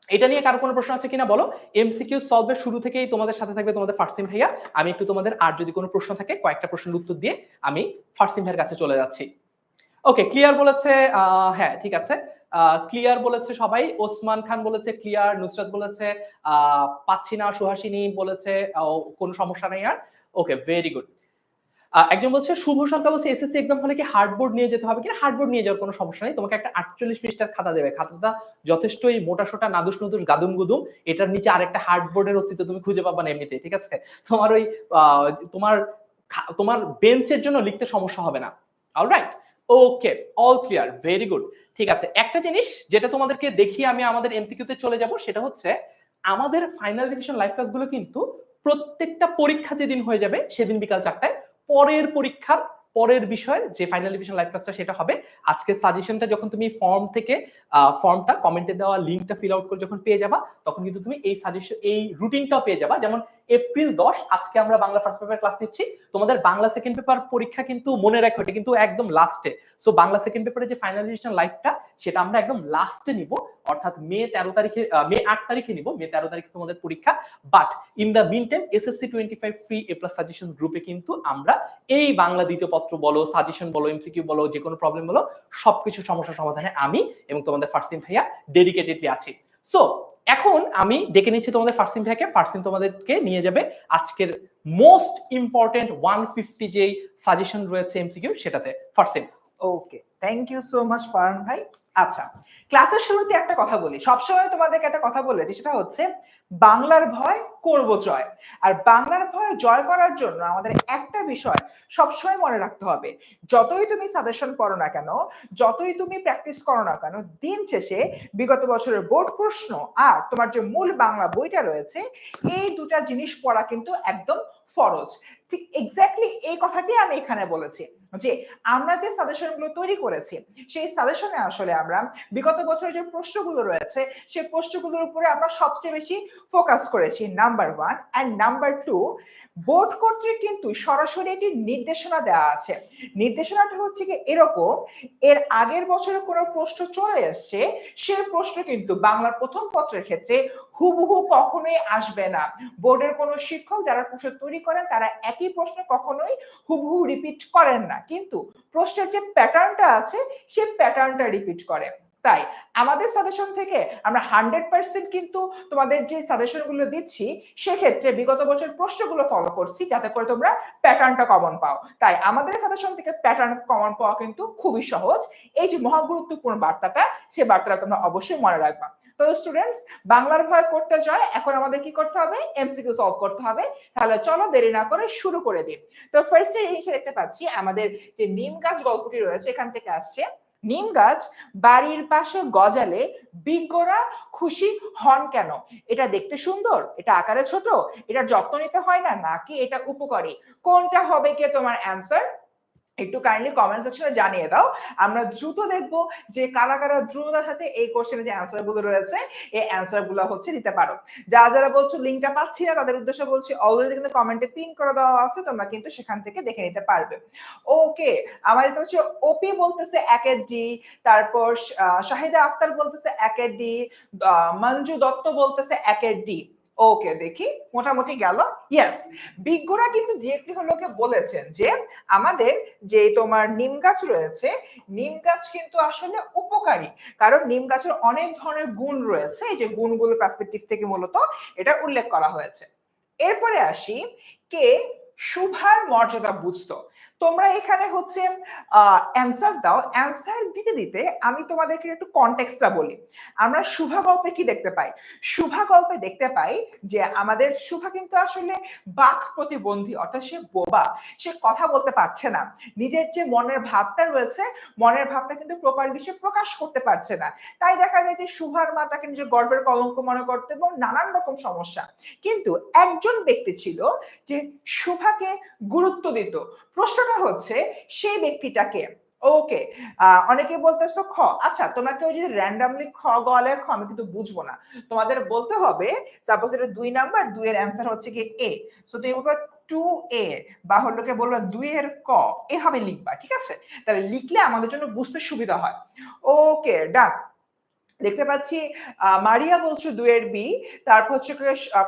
এটা নিয়ে কারো কোনো প্রশ্ন আছে কিনা বলো। এমসিকিউ সলভের শুরু থেকেই তোমাদের সাথে থাকবে তোমাদের ফারসিন ভাইয়া। আমি একটু তোমাদের আর যদি কোনো প্রশ্ন থাকে কয়েকটা প্রশ্নের উত্তর দিয়ে আমি ফারসিন ভাইয়ের কাছে চলে যাচ্ছি। ওকে, ক্লিয়ার বলেছে, হ্যাঁ ঠিক আছে, ক্লিয়ার বলেছে সবাই। ওসমান খান বলেছে ক্লিয়ার, নুসরাত বলেছে পাচ্ছি না, সুহাসিনী বলেছে কোনো সমস্যা নেই আর। ওকে, ভেরি গুড। একজন বলছে শুভ সন্ধ্যা বলছে এসএসসি এক্সাম হলে কি হার্ডবোর্ড নিয়ে যেতে হবে কিনা? হার্ডবোর্ড নিয়ে যাওয়ার কোনো সমস্যা নেই, তোমাকে একটা 48 পৃষ্ঠার খাতা দেবে, খাতাটা যথেষ্টই মোটা সোটা নাদুস নুদুস গাদুম গুদুম, এটার নিচে আরেকটা হার্ডবোর্ডের অস্তিত্ব তুমি খুঁজে পাবা না এমনিতে, ঠিক আছে? তোমার ওই তোমার তোমার বেঞ্চের জন্য লিখতে সমস্যা হবে না। অলরাইট, ওকে, অল ক্লিয়ার, ভেরি গুড। ঠিক আছে, একটা জিনিস যেটা তোমাদেরকে দেখিয়ে আমি আমাদের এমসিকিউ তে চলে যাব সেটা হচ্ছে আমাদের ফাইনাল রিভিশন লাইভ ক্লাসগুলো কিন্তু প্রত্যেকটা পরীক্ষা যেদিন হয়ে যাবে সেদিন বিকাল 4টায় পরের পরীক্ষার পরের বিষয় যে ফাইনাল রিভিশন লাইভ ক্লাসটা সেটা হবে। আজকে সাজেশনটা যখন তুমি ফর্ম থেকে ফর্মটা কমেন্টে দেওয়া লিংকটা ফিল আউট করে যখন পেয়ে যাবা তখন কিন্তু তুমি এই সাজেশন এই রুটিনটাও পেয়ে যাবা। যেমন এপ্রিল 10 আজকে আমরা বাংলা ফার্স্ট পেপার ক্লাস নিচ্ছি, তোমাদের বাংলা সেকেন্ড পেপার পরীক্ষা কিন্তু মনে রাখো এটা কিন্তু একদম লাস্টে। সো বাংলা সেকেন্ড পেপারে যে ফাইনাল রিভিশন লাইভটা সেটা আমরা একদম লাস্টে নিব, অর্থাৎ মে 13 তারিখে মে 8 তারিখে নিব। মে 13 তারিখে তোমাদের পরীক্ষা, but in the meantime SSC 25 free A plus suggestion গ্রুপে কিন্তু আমরা এই বাংলা দ্বিতীয় পত্র বলো, সাজেশন বলো, এমসিকিউ বলো, যে কোনো প্রবলেম বলো, সবকিছু সমস্যা সমাধানে আমি এবং তোমাদের ফারসিন ভাইয়া ডেডিকেটেডলি আছি। সো এখন আমি ডেকে নিচ্ছি তোমাদের ফারসিন ভাইয়াকে, ফারসিন তোমাদেরকে নিয়ে যাবে আজকের মোস্ট ইম্পর্টেন্ট 150 যেই সাজেশন রয়েছে এমসিকিউ সেটাতে। Farsin. Okay, thank you so much Farhan ভাই। আচ্ছা, ক্লাসের শুরুতে একটা কথা বলি, সবসময় তোমাদেরকে একটা কথা বলে যে সেটা হচ্ছে বাংলার ভয় করব জয়। আর বাংলার ভয় জয় করার জন্য আমাদের একটা বিষয় সবসময় মনে রাখতে হবে, যতই তুমি সাজেশন পড়ো না কেন, যতই তুমি প্র্যাকটিস করো না কেন, দিন শেষে বিগত বছরের বোর্ড প্রশ্ন আর তোমার যে মূল বাংলা বইটা রয়েছে এই দুটা জিনিস পড়া কিন্তু একদম ফরজ। ঠিক এক্স্যাক্টলি এই কথাটি আমি এখানে বলেছি যে আমরা যে সাজেশন গুলো তৈরি করেছি সেই সাজেশনে আসলে আমরা বিগত বছরের যে প্রশ্নগুলো রয়েছে সেই প্রশ্নগুলোর উপরে আমরা সবচেয়ে বেশি ফোকাস করেছি, নাম্বার 1। এন্ড নাম্বার 2, বোর্ড কর্তৃক কিন্তু সরাসরি একটি নির্দেশনা দেওয়া আছে। নির্দেশনাটা হচ্ছে কি এরকম, এর আগের বছরে কোনো প্রশ্ন চলে এসছে সেই প্রশ্ন কিন্তু বাংলার প্রথম পত্রের ক্ষেত্রে হুবহু কখনোই আসবে না। বোর্ডের কোনো শিক্ষক যারা প্রশ্ন তৈরি করেন তারা একই প্রশ্ন কখনোই হুবহু রিপিট করেন না, কিন্তু প্রশ্নের যে প্যাটার্নটা আছে সেই প্যাটার্নটা রিপিট করে। তাই আমাদের সাজেশন থেকে আমরা 100% কিন্তু তোমাদের যে সাজেশন গুলো দিচ্ছি সেক্ষেত্রে বিগত বছর প্রশ্নগুলো ফলো করছি যাতে করে তোমরা প্যাটার্নটা কমন পাও। তাই আমাদের সাজেশন থেকে প্যাটার্ন কমন পাওয়া কিন্তু খুবই সহজ। এই যে মহা গুরুত্বপূর্ণ বার্তাটা সেই বার্তাটা তোমরা অবশ্যই মনে রাখবা। তো স্টুডেন্টস, বাংলার ভয় করতে জয়, এখন আমাদের কি করতে হবে? এমসিকিউ সলভ করতে হবে। তাহলে চলো দেরি না করে শুরু করে দিই। তো ফার্স্টে এই জিনিসটা দেখতে পাচ্ছি আমাদের যে নিম গাছ গল্পটি রয়েছে এখান থেকে আসছে। নিম গাছ বাড়ির পাশে গজালে বিজ্ঞরা খুশি হন কেন? এটা দেখতে সুন্দর, এটা আকারে ছোট, এটা যত্ন নিতে হয় না, নাকি এটা উপকারী? কোনটা হবে কি তোমার অ্যান্সার? একটু কাইন্ডলি কমেন্ট সেকশনে জানিয়ে দাও। আমরা দ্রুত দেখবো যে কারা কারা দ্রুততার সাথে এই কোশ্চেনের যে অ্যান্সার গুলো রয়েছে এই অ্যান্সার গুলো হচ্ছে দিতে পারো। যারা বলছো লিঙ্কটা পাচ্ছি না তাদের উদ্দেশ্যে বলছি অলরেডি কিন্তু কমেন্টে পিন করে দেওয়া আছে, তোমরা কিন্তু সেখান থেকে দেখে নিতে পারবে। ওকে, আমাদের হচ্ছে ওপি বলতেছে একের ডি, তারপর শাহিদা আক্তার বলতেছে একের ডি, মঞ্জু দত্ত বলতেছে একের ডি। ওকে, দেখি মোটামুটি গেল। ইয়েস, বিজ্ঞরা কিন্তু ডিরেক্টলি হলোকে বলেছেন যে আমাদের যে তোমার নিম গাছ রয়েছে, নিম গাছ কিন্তু আসলে উপকারী, কারণ নিম গাছের অনেক ধরনের গুণ রয়েছে, এই যে গুণগুলো পার্সপেক্টিভ থেকে মূলত এটা উল্লেখ করা হয়েছে। এরপরে আসি, কে শুভার মর্যাদা বুঝতো? তোমরা এখানে হচ্ছে অ্যান্সার দাও। অ্যান্সার দিতে দিতে আমি তোমাদেরকে একটু কনটেক্সটটা বলি। আমরা শুভা গল্পে কি দেখতে পাই? শুভা গল্পে দেখতে পাই যে আমাদের শুভা কিন্তু আসলে বাক প্রতিবন্ধী, অর্থাৎ সে বোবা, সে কথা বলতে পারছে না। নিজের যে মনের ভাবটা রয়েছে, মনের ভাবটা কিন্তু প্রপারলি সে প্রকাশ করতে পারছে না। তাই দেখা যায় যে শুভার মা তাকে নিজের গর্বের কলঙ্ক মনে করতে এবং নানান রকম সমস্যা। কিন্তু একজন ব্যক্তি ছিল যে শুভাকে গুরুত্ব দিত। প্রশ্নটা হচ্ছে সেই ব্যক্তিটাকে। ওকে, অনেকে বলতেছো খ। আচ্ছা, তোমরা কেউ যদি র্যান্ডামলি খ গলে খ, আমি কিন্তু বুঝবো না। তোমাদের বলতে হবে সাপোজ এটা 2 নাম্বার, 2 এর অ্যান্সার হচ্ছে কি এ, সো তুমি বলবে 2a, বা হলো কে বলবো 2 এর ক, এভাবে লিখবা। ঠিক আছে, তাহলে লিখলে আমাদের জন্য বুঝতে সুবিধা হয়। ওকে, ডান। দেখতে পাচ্ছি মারিয়া বলছো 2 এর বি, তারপর হচ্ছে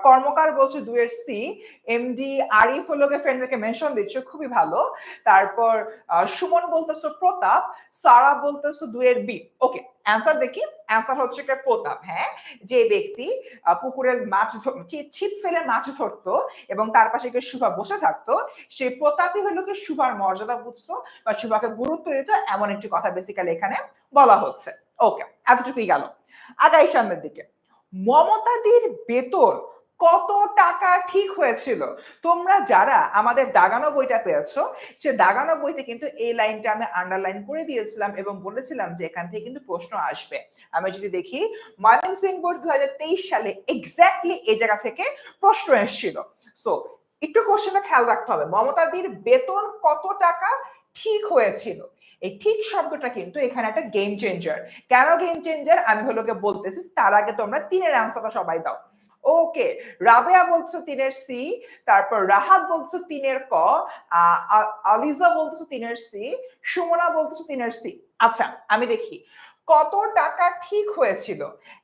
কর্মকার বলছো 2 এর সি, এমডি আরিফ হলো ফ্রেন্ডকে মেনশন দিচ্ছ, খুবই ভালো। তারপর সুমন বলতেছো প্রতাপ, সারা বলতেছো 2 এর বি। ওকে, অ্যান্সার দেখি। অ্যান্সার হচ্ছে প্রতাপ। হ্যাঁ, যে ব্যক্তি পুকুরে মাছ ছিপ ফেলে মাছ ধরতো এবং তার পাশে কেউ শুভা বসে থাকতো, সেই প্রতাপই হলো কি শুভার মর্যাদা বুঝতো বা শুভাকে গুরুত্ব দিত, এমন একটি কথা বেসিক্যালি এখানে বলা হচ্ছে। ওকে, এতটুকুই গেল। আগাই সামনের দিকে। মমতাদির বেতন কত টাকা ঠিক হয়েছিল? তোমরা যারা আমাদের দাগানো বইটা পেয়েছো, সে দাগানো বইতে কিন্তু এই লাইনটা আমি আন্ডারলাইন করে দিয়েছিলাম এবং বলেছিলাম যে এখান থেকে কিন্তু প্রশ্ন আসবে। আমি যদি দেখি ময়মনসিংহ বোর্ড 2023 সালে এক্স্যাক্টলি এই জায়গা থেকে প্রশ্ন এসেছিল। সো একটু কোশ্চেনটা খেয়াল রাখতে হবে, মমতাদির বেতন কত টাকা ঠিক হয়েছিল। এই ঠিক শব্দটা কিন্তু এখানে একটা গেম চেঞ্জার। কেন গেম চেঞ্জার আমি হলোকে বলতেছি, তার আগে তোমরা 3 এর অ্যান্সারটা সবাই দাও। ওকে, রাবেয়া বলছো 3 এর সি, তারপর রাহাত বলছো 3 এর ক, আলিজা বলছো 3 এর সি, সুমনা বলছো 3 এর সি। আচ্ছা, আমি দেখি কত টাকা ঠিক হয়েছিল।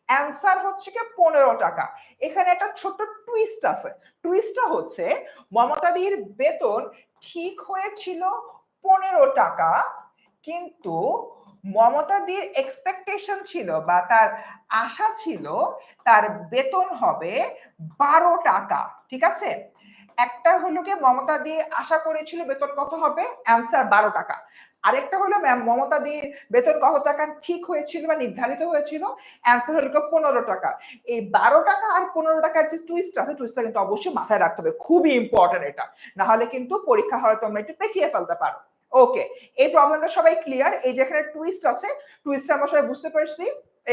অ্যান্সার হচ্ছে কি 15 টাকা। এখানে একটা ছোট্ট টুইস্ট আছে। টুইস্টটা হচ্ছে মমতাদির বেতন ঠিক হয়েছিল 15 টাকা, কিন্তু মমতাদির এক্সপেকটেশন ছিল বা তার আশা ছিল তার বেতন হবে 12 টাকা। ঠিক আছে, একটা হলো কি মমতাদি আশা করেছিল বেতন কত হবে, অ্যান্সার 12 টাকা। আরেকটা হলো ম্যাম মমতাদির বেতন কত টাকা ঠিক হয়েছিল বা নির্ধারিত হয়েছিল, অ্যান্সার হলো 15 টাকা। এই 12 টাকা আর 15 টাকার যে টুইস্ট আছে, টুইস্টটা কিন্তু অবশ্যই মাথায় রাখতে হবে, খুবই ইম্পর্টেন্ট এটা, না হলে কিন্তু পরীক্ষা হলে তোমরা একটু পেঁচিয়ে ফেলতে পারো। ওকে, এই প্রবলেমটা সবাই ক্লিয়ার? এই যে এখানে টুইস্ট আছে, টুইস্টটা আমরা সবাই বুঝতে পারছি।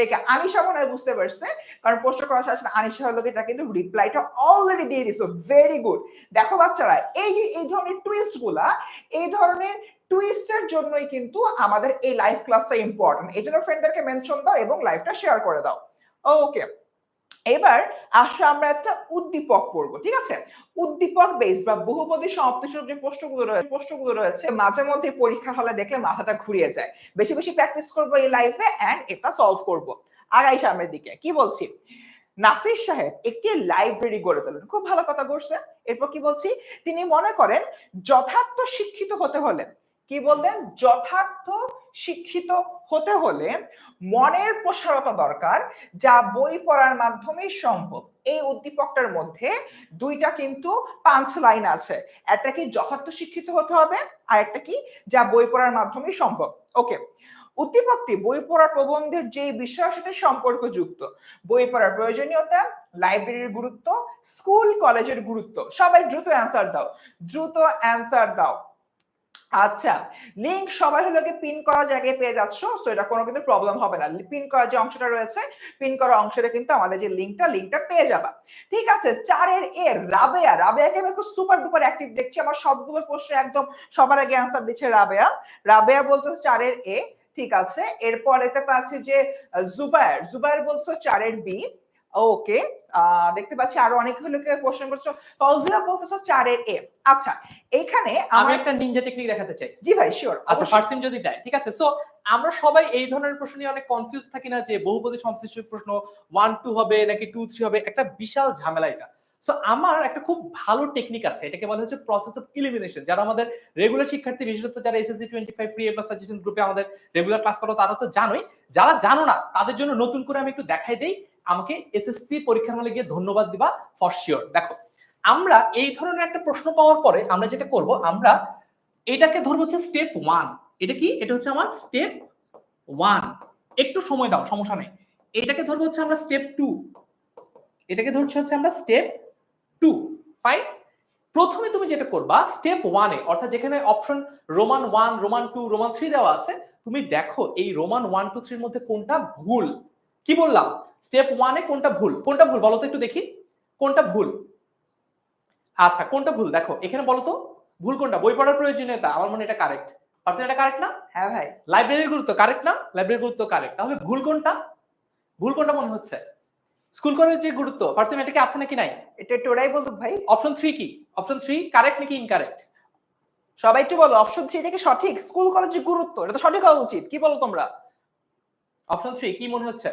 এইটা আনিশা মনে হয় বুঝতে পারছে, কারণ প্রশ্ন করা আসলে আনিশা হলো এটা কিন্তু রিপ্লাইটা অলরেডি দিয়ে দিছো, ভেরি গুড। দেখো বাচ্চারা, এই যে এই ধরনের টুইস্ট গুলা, এই ধরনের টুইস্টের জন্যই কিন্তু আমাদের এই লাইভ ক্লাসটা ইম্পর্টেন্ট। এই জন্য ফ্রেন্ডদেরকে মেনশন দাও এবং লাইভটা শেয়ার করে দাও। ওকে, এবার আসলে আমরা একটা উদ্দীপক পড়বো। ঠিক আছে, উদ্দীপক বেস বা বহুপদী সমাপ্তিসূচক যে প্রশ্নগুলো রয়েছে মাঝে মধ্যে পরীক্ষা হলে দেখলে মাথাটা ঘুরিয়ে যায়। বেশি বেশি প্র্যাকটিস করবো এই লাইফে এন্ড এটা সলভ করব। আগাই সামনের দিকে। কি বলছি, নাসির সাহেব একটি লাইব্রেরি গড়ে তোলেন, খুব ভালো কথা বলছে। এরপর কি বলছি, তিনি মনে করেন যথার্থ শিক্ষিত হতে হলে, কি বললেন, যথার্থ শিক্ষিত হতে হলে মনের প্রসারতা দরকার, যা বই পড়ার মাধ্যমেই সম্ভব। এই উদ্দীপকটার মধ্যে দুইটা কিন্তু পাঁচ লাইন আছে। একটা কি যথার্থ শিক্ষিত হতে হবে, আর একটা কি যা বই পড়ার মাধ্যমেই সম্ভব। ওকে, উদ্দীপকটি বই পড়ার প্রবন্ধের যে বিষয়ের সাথে সম্পর্কযুক্ত। বই পড়ার প্রয়োজনীয়তা, লাইব্রেরির গুরুত্ব, স্কুল কলেজের গুরুত্ব। সবাই দ্রুত অ্যান্সার দাও, দ্রুত অ্যান্সার দাও। আচ্ছা, লিংক সবাই হলো পিন করা জায়গায় পেয়ে যাচ্ছ, সো এটা কোনো কিন্তু প্রবলেম হবে না। পিন করা যে অংশটা রয়েছে, পিন করা অংশটা কিন্তু আমাদের যে লিংকটা পেয়ে যাবা। ঠিক আছে, 4 এর এ রাবেয়া। রাবেয়াকে আমি খুব সুপার ডুপার অ্যাক্টিভ দেখছি, আমার সবগুলো প্রশ্ন একদম সবার আগে অ্যান্সার দিচ্ছে রাবেয়া। রাবেয়া বলতো 4 এর এ। ঠিক আছে, এরপর দেখতে পাচ্ছি যে জুবায়ের বলছো 4 এর বি। ওকে, দেখতে পাচ্ছি আরো অনেক হলো কোশ্চেন করছো। ফৌজিয়া বলতেছো 4 এর এ। আচ্ছা, এইখানে আমি একটা নিনজা টেকনিক দেখাতে চাই। জি ভাই, শিওর। আচ্ছা, ফার্স্ট যদি দেয়, ঠিক আছে। সো আমরা সবাই এই ধরনের প্রশ্ন নিয়ে অনেক কনফিউজ থাকি না, যে বহুপদী সমাপ্তিসূচক প্রশ্ন 1 2 হবে নাকি 2 3 হবে, একটা বিশাল ঝামেলা এটা। সো আমার একটা খুব ভালো টেকনিক আছে, এটাকে বলা হচ্ছে প্রসেস অফ এলিমিনেশন। যারা আমাদের রেগুলার শিক্ষার্থী, বিশেষত যারা SSC 25 free A plus suggestion গ্রুপে আমাদের রেগুলার ক্লাস করো, তারা তো জানোই। যারা জানো না তাদের জন্য নতুন করে আমি একটু দেখাই দেই, আমাকে এসএসসি পরীক্ষার হলে গিয়ে ধন্যবাদ দিবা ফর শিওর। দেখো, আমরা এই ধরনের একটা প্রশ্ন পাওয়ার পরে আমরা যেটা করব, আমরা এটাকে ধরবো হচ্ছে স্টেপ 1। এটা কি? এটা হচ্ছে আমার স্টেপ 1। একটু সময় দাও, সমস্যা নেই। এটাকে ধরবো হচ্ছে আমরা স্টেপ 2। এটাকে ধরছি হচ্ছে আমরা স্টেপ 2। ফাইন। প্রথমে তুমি যেটা করবা স্টেপ 1 এ, অর্থাৎ যেখানে অপশন রোমান 1, রোমান 2, রোমান 3 দেওয়া আছে, তুমি দেখো এই রোমান 1, 2, 3 এর মধ্যে কোনটা ভুল। কি বললাম? স্টেপ 1 এ কোনটা ভুল? কোনটা ভুল বলো তো একটু দেখি। কোনটা ভুল? আচ্ছা, কোনটা ভুল দেখো এখানে বলো তো। ভুল কোনটা? বই পড়ার প্রয়োজনীয়তা, আমার মনে হয় এটা কারেক্ট। পারছেন, এটা কারেক্ট না? হ্যাঁ ভাই। লাইব্রেরির গুরুত্ব কারেক্ট না? লাইব্রেরির গুরুত্ব কারেক্ট। তাহলে ভুল কোনটা? ভুল কোনটা মনে হচ্ছে? স্কুল কলেজের যে গুরুত্ব, ফার্স্ট এটা কি আছে নাকি নাই? এটা একটু ওরাই বলতো ভাই। অপশন 3 কি? অপশন 3 কারেক্ট নাকি ইনকারেক্ট? সবাই একটু বলো অপশন 3 এটা কি সঠিক? স্কুল কলেজের গুরুত্ব এটা তো সঠিক হওয়া উচিত। কি বলো তোমরা? অপশন 3 কি মনে হচ্ছে?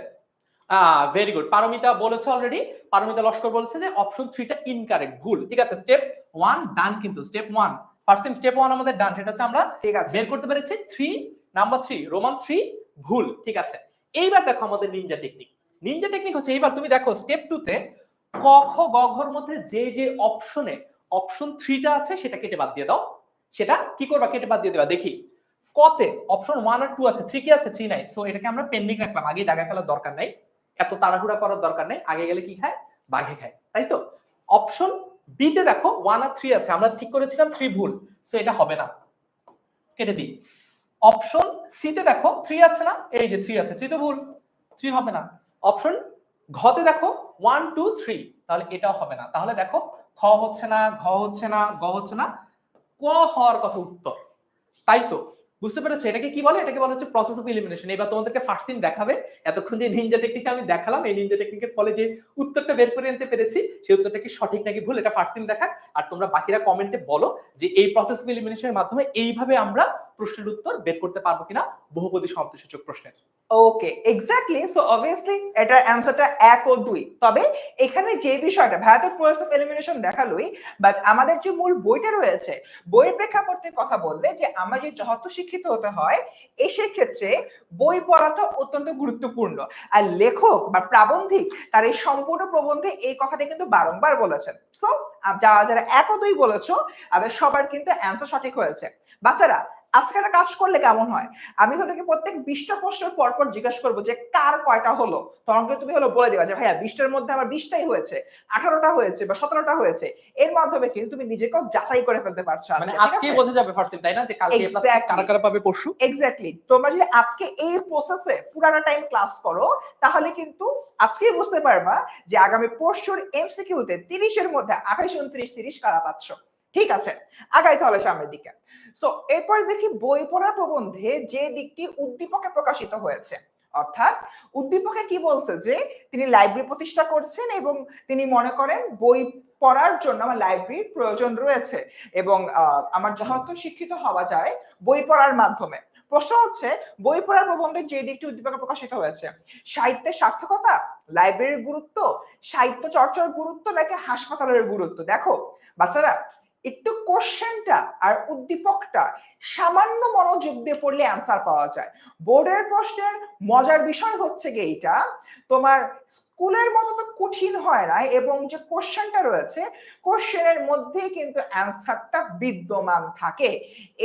Very good. পারমিতা বলেছে অলরেডি। পারমিতা লস্কর বলেছে যে অপশন 3 টা ইনকারেক্ট, ভুল। ঠিক আছে, স্টেপ 1 ডান। কিন্তু স্টেপ 1 ফার্স্ট টাইম স্টেপ 1 আমাদের ডান। সেটা হচ্ছে আমরা ঠিক আছে। বের করতে পেরেছি 3 নাম্বার 3 রোমান 3 ভুল। ঠিক আছে, এইবার দেখো আমাদের নিনজা টেকনিক। নিনজা টেকনিক হচ্ছে এইবার তুমি দেখো স্টেপ 2 তে ক খ গ ঘর মধ্যে যে যে অপশনে অপশন 3 টা আছে সেটা কেটে বাদ দিয়ে দাও। সেটা কি করবা? কেটে বাদ দিয়ে দেবা। দেখি কতে অপশন 1 আর 2 আছে, 3 কি আছে? 3 নাই। সো এটাকে আমরা পেন্ডিং রাখলাম, আগেই দাগা ফেলার দরকার নাই, এত তাড়াহুড়া করার দরকার নেই। আগে গেলে কি খায়? বাঘে খায়, তাই তো? অপশন বি তে দেখো 1 আর 3 আছে, আমরা ঠিক করেছিলাম 3 ভুল, সো এটা হবে না, কেটে দিই। অপশন সি তে দেখো 3 আছে না? এই যে 3 আছে, 3 তো ভুল, 3 হবে না। অপশন ঘ তে দেখো 1 2 3, তাহলে এটাও হবে না। তাহলে দেখো খ হচ্ছে না, ঘ হচ্ছে না, গ হচ্ছে না, ক হওয়ার কথা উত্তর, তাই তো? বুঝতে পেরেছো? এটাকে কি বলে? এটাকে বলা হচ্ছে প্রসেস অফ এলিমিনেশন। এবার তোমাদেরকে ফার্স্ট সিন দেখাবে। এতক্ষণ যে নিনজা টেকনিক আমি দেখালাম, এই নিনজা টেকনিকের ফলে যে উত্তরটা বের করে আনতে পেরেছি, সেই উত্তরটা কি সঠিক নাকি ভুল, এটা ফার্স্ট সিন দেখাক। আর তোমরা বাকিরা কমেন্টে বলো যে এই প্রসেস অফ এলিমিনেশনের মাধ্যমে এইভাবে আমরা প্রশ্নের উত্তর বের করতে পারবো কিনা বহুপদী সমাপ্তিসূচক প্রশ্নের। ওকে, এক্স্যাক্টলি। সো অবভিয়াসলি এটার অ্যান্সারটা 1 ও 2। তবে এখানে যে বিষয়টা ভাইয়া তো প্রসেস অফ এলিমিনেশন দেখালোই, বাট আমাদের যে মূল বইটা রয়েছে, বইয়ের প্রেক্ষাপটে কথা বললে যে আমরা যে যথার্থ শিক্ষিত হতে হয়, এই সেক্ষেত্রে বই পড়াটা অত্যন্ত গুরুত্বপূর্ণ। আর লেখক বা প্রাবন্ধিক তার এই সম্পূর্ণ প্রবন্ধে এই কথাটা কিন্তু বারংবার বলেছেন। সো যারা যারা 1 ও 2 বলেছো, তাদের সবার কিন্তু অ্যান্সার সঠিক হয়েছে। বাচ্চারা, আজকে একটা কাজ করলে কেমন হয়? আমি হলো কি প্রত্যেক 20টা প্রশ্নের পর পর জিজ্ঞাসা করবো যে কার কয়টা হলো, তখন কিন্তু তুমি হলো বলে দিবা যে ভাইয়া 20টার মধ্যে আমার 20টাই হয়েছে, 18টা হয়েছে বা 17টা হয়েছে। এর মাধ্যমে কিন্তু তুমি নিজেকেও যাচাই করে ফেলতে পারছো। মানে আজকেই বোঝা যাবে ফার্স্ট সিন, তাই না? যে কালকে এ প্লাস কারা কারা পাবে পরশু। এক্স্যাক্টলি। তোমরা যদি আজকে এই প্রসেসে পুরাটা টাইম ক্লাস করো, তাহলে কিন্তু আজকেই বুঝতে পারবা যে আগামী পরশুর এমসিকিউতে 30 এর মধ্যে 28 29 30 কারা পাচ্ছ। ঠিক আছে, আগাই তাহলে সামনের দিকে। সো এরপর দেখি বই পড়ার প্রবন্ধে যে দিকটি উদ্দীপকে প্রকাশিত হয়েছে, অর্থাৎ উদ্দীপকে কি বলছে যে তিনি লাইব্রেরি প্রতিষ্ঠা করছেন এবং তিনি মনে করেন বই পড়ার জন্য আমার লাইব্রেরির প্রয়োজন রয়েছে এবং আমার যথার্থ শিক্ষিত হওয়া যায় বই পড়ার মাধ্যমে। প্রশ্ন হচ্ছে বই পড়ার প্রবন্ধে যে দিকটি উদ্দীপকে প্রকাশিত হয়েছে, সাহিত্যের সার্থকতা, লাইব্রেরির গুরুত্ব, সাহিত্য চর্চার গুরুত্ব নাকি হাসপাতালের গুরুত্ব? দেখো বাচ্চারা, একটু কোশ্চেনটা আর উদ্দীপকটা সামান্য মনোযোগ দিয়ে পড়লে অ্যান্সার পাওয়া যায়। বোর্ডের প্রশ্নের মজার বিষয় হচ্ছে কি এইটা, তোমার স্কুলের মতো তো কঠিন হয় না এবং যে কোশ্চেনটা রয়েছে কোশ্চেনের মধ্যেই কিন্তু অ্যান্সারটা বিদ্যমান থাকে।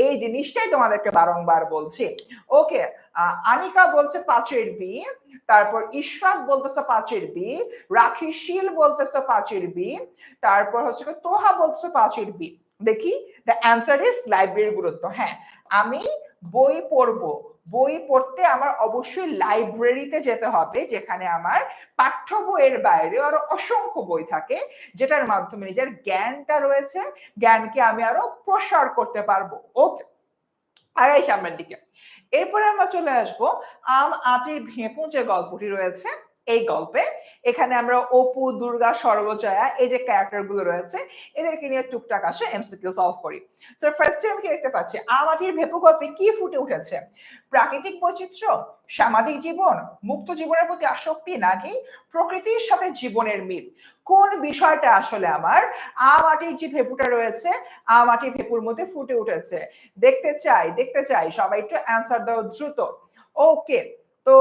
এই জিনিসটাই তোমাদেরকে বারংবার বলছি। ওকে, আনিকা বলছে 5-এর বি, তারপর ইশরাত বলতেছে 5-এর বি, রাখি শীল বলতেছে 5-এর বি, তারপর হচ্ছে তোহা বলছে 5-এর বি। দেখি, দ্য অ্যান্সার ইজ লাইব্রেরির গুরুত্ব। হ্যাঁ, আমি বই পড়বো, বই পড়তে আমার অবশ্যই লাইব্রেরিতে যেতে হবে, যেখানে আমার পাঠ্য বইয়ের বাইরে আরো অসংখ্য বই থাকে, যেটার মাধ্যমে নিজের জ্ঞানটা রয়েছে, জ্ঞানকে আমি আরো প্রসার করতে পারবো। ওকে, আর এই সামনের দিকে এরপরে আমরা চলে আসবো আম আঁটির ভেঁপু যে গল্পটি রয়েছে, এই গল্পে এখানে আমরা অপু, দুর্গা, সর্বজয়া এই যে ক্যারেক্টার গুলো রয়েছে এদেরকে নিয়ে টুকটাক আসে এমসিকিউ সলভ করি। তো ফার্স্টে আমি কি দেখতে পাচ্ছি, আম আঁটির ভেঁপু গল্পে কি ফুটে উঠেছে? প্রাকৃতিক বৈচিত্র্য, সামাজিক জীবন, মুক্ত জীবনের প্রতি আসক্তি নাকি প্রকৃতির সাথে জীবনের মিল? কোন বিষয়টা আসলে আমার আম আঁটির যে ভেঁপুটা রয়েছে আম আঁটির ভেঁপুর মধ্যে ফুটে উঠেছে? দেখতে চাই সবাই একটু অ্যান্সার দাও দ্রুত। ওকে, তো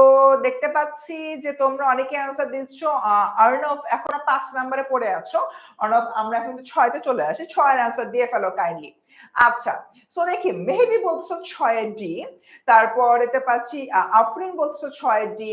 দেখতে পাচ্ছি যে তোমরা অনেকে অ্যান্সার দিচ্ছ। আর্নব এখনো 5 নম্বরে পড়ে আছো। অর্ণব, আমরা এখন 6তে চলে আসি, 6 এর অ্যান্সার দিয়ে ফেলো কাইন্ডলি। আচ্ছা, সো দেখি মেহেদি বলছো 6 ডি, তারপর এতে পাচ্ছি আফরিন বলছো 6 ডি,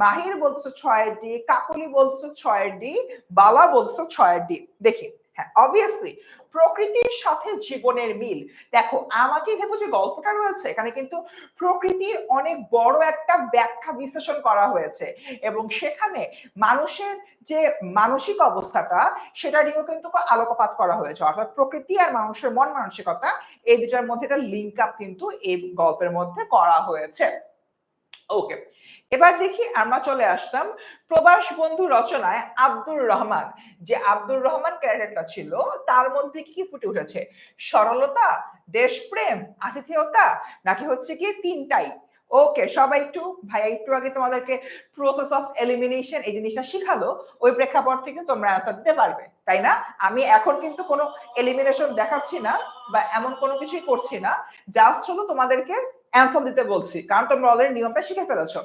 মাহির বলছো 6 ডি, কাকুলি বলছো 6 ডি, বালা বলছো 6 ডি। দেখি হ্যাঁ অবভিয়াসলি প্রকৃতির সাথে জীবনের মিল। দেখো আমাকে ভেবো যে গল্পটা রয়েছে এখানে কিন্তু প্রকৃতির অনেক বড় একটা ব্যাখ্যা বিশ্লেষণ করা হয়েছে এবং সেখানে মানুষের যে মানসিক অবস্থাটা সেটা নিয়েও কিন্তু আলোকপাত করা হয়েছে, অর্থাৎ প্রকৃতি আর মানুষের মন মানসিকতা এই দুটার মধ্যে একটা লিঙ্ক আপ কিন্তু এই গল্পের মধ্যে করা হয়েছে। ওকে, এবার দেখি আমরা চলে আসলাম প্রবাস বন্ধু রচনায় আব্দুর রহমান, যে আব্দুর রহমান ক্যারেক্টারটা ছিল তার মধ্যে কি ফুটে উঠেছে? সরলতা, দেশপ্রেম, আতিথেয়তা, নাকি হচ্ছে কি তিনটাই? ওকে, সবাই একটু ভাইয়া একটু আগে তোমাদেরকে প্রসেস অফ এলিমিনেশন এই জিনিসটা শিখালো, ওই প্রেক্ষাপট থেকে তোমরা অ্যান্সার দিতে পারবে, তাই না? আমি এখন কিন্তু কোনো এলিমিনেশন দেখাচ্ছি না বা এমন কোনো কিছুই করছি না, জাস্ট হলো তোমাদেরকে অ্যান্সার দিতে বলছি, কারণ তোমরা অলরেডি নিয়মটা শিখে ফেলেছো।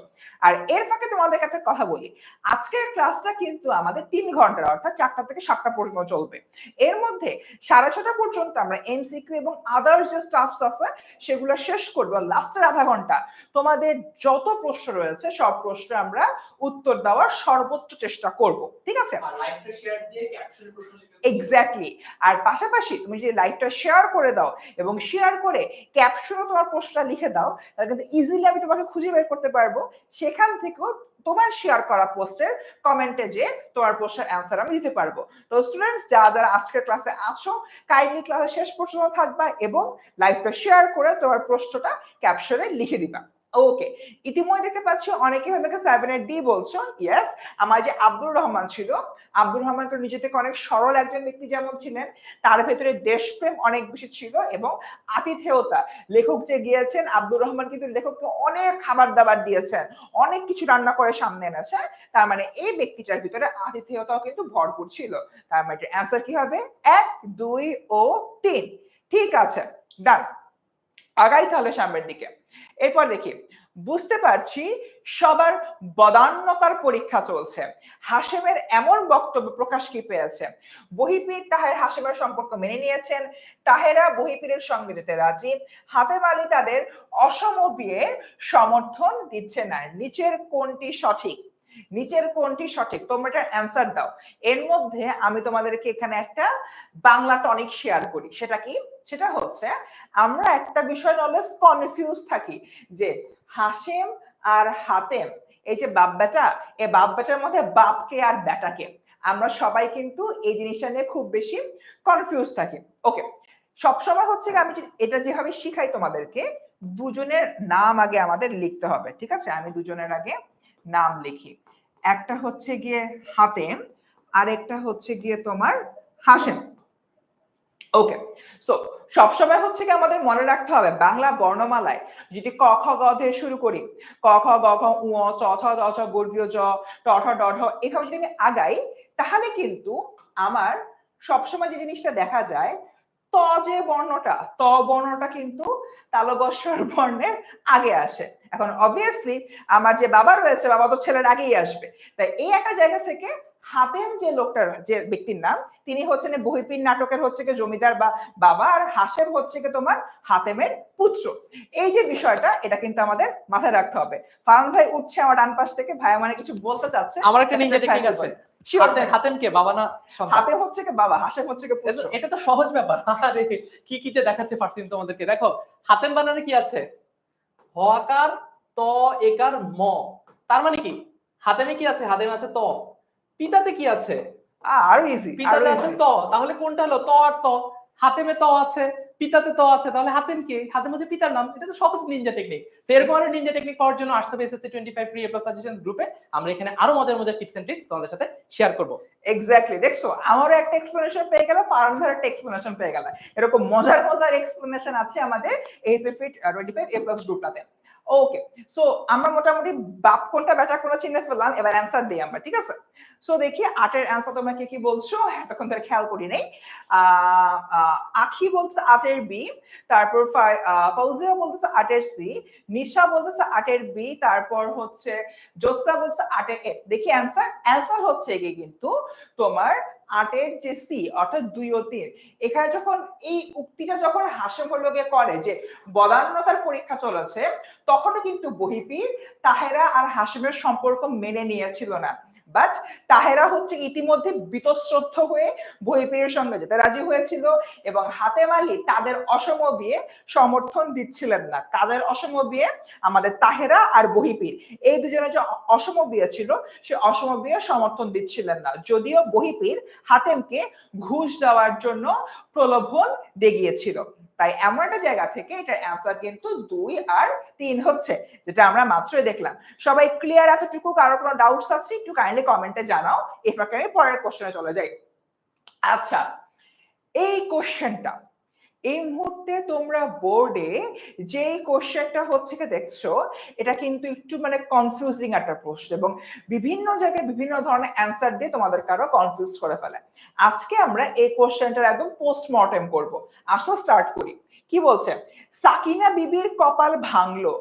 আর এর ফাঁকে তোমাদের কাছে কথা বলি, আজকের ক্লাসটা কিন্তু আমাদের 3 ঘন্টার, অর্থাৎ 4টা থেকে 7টা পর্যন্ত চলবে। এর মধ্যে 6:30 পর্যন্ত আমরা এমসিকিউ এবং আদার্স যে স্টাফস আছে সেগুলো শেষ করবো। লাস্টের আধা ঘন্টা তোমাদের যত প্রশ্ন রয়েছে সব প্রশ্ন আমরা উত্তর দেওয়ার সর্বোচ্চ চেষ্টা করব, ঠিক আছে? আর লাইভটা শেয়ার দিয়ে ক্যাপশনে প্রশ্ন লিখে এক্স্যাক্টলি, আর পাশাপাশি তুমি যে লাইভটা শেয়ার করে দাও এবং শেয়ার করে ক্যাপশনে তোমার প্রশ্নটা লিখে দাও, তাহলে কিন্তু ইজিলি আমি তোমাকে খুঁজে বের করতে পারবো, সেখান থেকেও তোমার শেয়ার করা পোস্টের কমেন্টে যে তোমার প্রশ্নের অ্যান্সার আমি দিতে পারবো। তো স্টুডেন্টস যারা আজকের ক্লাসে আছো কাইন্ডলি ক্লাসের শেষ পর্যন্ত থাকবা এবং লাইভটা শেয়ার করে তোমার প্রশ্নটা ক্যাপশনে লিখে দিবা। ওকে, ইতিমধ্যে দেখতে পাচ্ছি অনেকে হয়তো 7 এর ডি বলছো। ইয়েস, আমার যে আব্দুর রহমান ছিল, আব্দুর রহমানকে নিজে থেকে অনেক সরল একজন ব্যক্তি যেমন ছিলেন, তার ভেতরে দেশপ্রেম অনেক বেশি ছিল এবং আতিথেয়তা। লেখক যে গিয়েছেন আব্দুর রহমান কিন্তু লেখককে অনেক খাবার দাবার দিয়েছেন, অনেক কিছু রান্না করে সামনে এনেছেন, তার মানে এই ব্যক্তিটার ভিতরে আতিথেয়তাও কিন্তু ভরপুর ছিল। তার মানে অ্যান্সার কি হবে? 1, 2 ও 3। ঠিক আছে, ডান, আগাই তাহলে সামনের দিকে। এরপর দেখি, বুঝতে পারছি সবার বদান্যতার পরীক্ষা চলছে, হাশেমের এমন বক্তব্য প্রকাশ কি পেয়েছে? বহিপীর তাহের হাশেমের সম্পর্ক মেনে নিয়েছেন, তাহেরা বহিপীরের সঙ্গে যেতে রাজি, হাতেম আলী তাদের অসম বিয়ের সমর্থন দিচ্ছে না। নিচের কোনটি সঠিক? নিচের কোনটি সঠিক? তোমরা এটা অ্যান্সার দাও। এর মধ্যে আমি তোমাদেরকে এখানে একটা বাংলা টনিক শেয়ার করি। সেটা কি? সেটা হচ্ছে আমরা একটা বিষয় নলেজ কনফিউজ থাকি যে হাশেম আর হাতেম এই যে বাপ বেটা, এই বাপ বেটার মধ্যে বাপকে আর বেটাকে, আমরা সবাই কিন্তু এই জিনিসটা নিয়ে খুব বেশি কনফিউজ থাকি। ওকে, সবসময় হচ্ছে আমি এটা যেভাবে শিখাই তোমাদেরকে, দুজনের নাম আগে আমাদের লিখতে হবে, ঠিক আছে? আমি দুজনের আগে নাম লিখি, একটা হচ্ছে গিয়ে হাতেম আর একটা হচ্ছে গিয়ে তোমার হাশেম। ওকে, সো সবসময় হচ্ছে কি আমাদের মনে রাখতে হবে বাংলা বর্ণমালায় যদি ক খ গ দিয়ে শুরু করি, ক খ গ ঘ উ চ ছ জ ছ বর্গীয় জ ট ঠ ড ঢ এভাবে যদি আমি আগাই, তাহলে কিন্তু আমার সবসময় যে জিনিসটা দেখা যায়, ত যে বর্ণটা, ত বর্ণটা কিন্তু তালবস্বর বর্ণের আগে আসে। এখন অবভিয়াসলি আমার যে বাবা রয়েছে, বাবা তো ছেলের আগেই আসবে, তাই এই একটা জায়গা থেকে হাতেম যে লোকটার, যে ব্যক্তির নাম, তিনি হচ্ছেন বহিপীর নাটকের হচ্ছে কি জমিদার বা বাবা, আর হাশেম হচ্ছে কি তোমার হাতেমের পুত্র। এই যে বিষয়টা, এটা কিন্তু আমাদের মাথায় রাখতে হবে। ফারান ভাই উঠছে আমার ডান পাশ থেকে, ভাই মানে কিছু বলতে চাচ্ছে। আমার একটা নিনজা টেকনিক আছে। হাতেম কে বাবা না সন্তান? হাতেম হচ্ছে কি বাবা, হাশেম হচ্ছে কি পুত্র। এটা তো সহজ ব্যাপার। আরে কি কি যে দেখাচ্ছে ফারসিম তোমাদেরকে। দেখো হাতেম বানানে কি আছে? হকার ত একার ম, তার মানে কি হাতেমে কি আছে? হাতেমে আছে ত। পিতাতে কি আছে? আরো ইজি, পিতাতে আছে ত। তাহলে কোনটা হলো? ত আর ত। হাতেমে ত আছে, পিতাতে ত আছে, তাহলে হাতেম কি? হাতেম হচ্ছে পিতার নাম। এটা তো সহজ নিনজা টেকনিক। এরকম আরো নিনজা টেকনিক পাওয়ার জন্য আসতে হবে SSC 25 free A plus suggestion গ্রুপে। আমরা এখানে আরো মজার মজার টিপস এন্ড ট্রিক্স তোমাদের সাথে শেয়ার করব। এক্স্যাক্টলি, দেখছো আমারও একটা এক্সপ্লেনেশন পেয়ে গেল, ফারান ভাইয়ের একটা এক্সপ্লেনেশন পেয়ে গেল। এরকম মজার মজার এক্সপ্লেনেশন আছে আমাদের এসএসসি ফিট 25 এ প্লাস গ্রুপটাতে। ওকে, সো আমরা মোটামুটি বাপ কোনটা বেটা কোনটা চিনে ফেললাম, এবার অ্যান্সার দিই আমরা, ঠিক আছে? সো দেখি 8 এর অ্যান্সার তোমরা কি কি বলছো, এতক্ষণ ধরে খেয়াল করি নাই। আখি বলছে 8 এর বি, তারপর ফৌজিয়া বলতেছে 8 এর সি, নিশা বলতেছে 8 এর বি, তারপর হচ্ছে জোসনা বলছে 8 এর এ। দেখি অ্যান্সার হচ্ছে কি কিন্তু তোমার 8-এর যে সি অর্থাৎ 2 ও 3, এখানে যখন এই উক্তিটা যখন হাশেম হলো গিয়ে করে যে বদান্যতার পরীক্ষা চলেছে, তখনও কিন্তু বহিপীর তাহেরা আর হাশেমের সম্পর্ক মেনে নিয়েছিল না। বাট তাহেরা হচ্ছে ইতিমধ্যে বীতশ্রদ্ধ হয়ে বহিপীরের সঙ্গে যেতে রাজি হয়েছিল এবং হাতেম আলী তাদের অসম বিয়ে সমর্থন দিচ্ছিলেন না। কাদের অসম বিয়ে? আমাদের তাহেরা আর বহিপীর, এই দুজনের যে অসম বিয়ে ছিল সে অসম বিয়ে সমর্থন দিচ্ছিলেন না, যদিও বহিপীর হাতেমকে ঘুষ দেওয়ার জন্য প্রলোভন দেখিয়েছিল। তাই এমন একটা জায়গা থেকে এটার অ্যান্সার কিন্তু 2 আর 3 হচ্ছে, যেটা আমরা মাত্রই দেখলাম। সবাই ক্লিয়ার এতটুকু? কারো কোনো ডাউটস আছে একটু কাইন্ডলি কমেন্টে জানাও, এরপর আমি পরের কোশ্চেনে চলে যাই। আচ্ছা, এই কোশ্চেনটা এই মুহূর্তে তোমরা বোর্ডে যে কোশ্চেনটা হচ্ছে কি দেখছো, এটা কিন্তু একটু মানে কনফিউজিং একটা প্রশ্ন এবং বিভিন্ন জায়গায় বিভিন্ন ধরনের অ্যান্সার দিয়ে তোমাদের কারো কনফিউজ করে ফেলে। আজকে আমরা এই কোশ্চেনটার একদম পোস্টমর্টেম করব। আসো স্টার্ট করি। কি বলছে? সাকিনা বিবির কপাল ভাঙলো,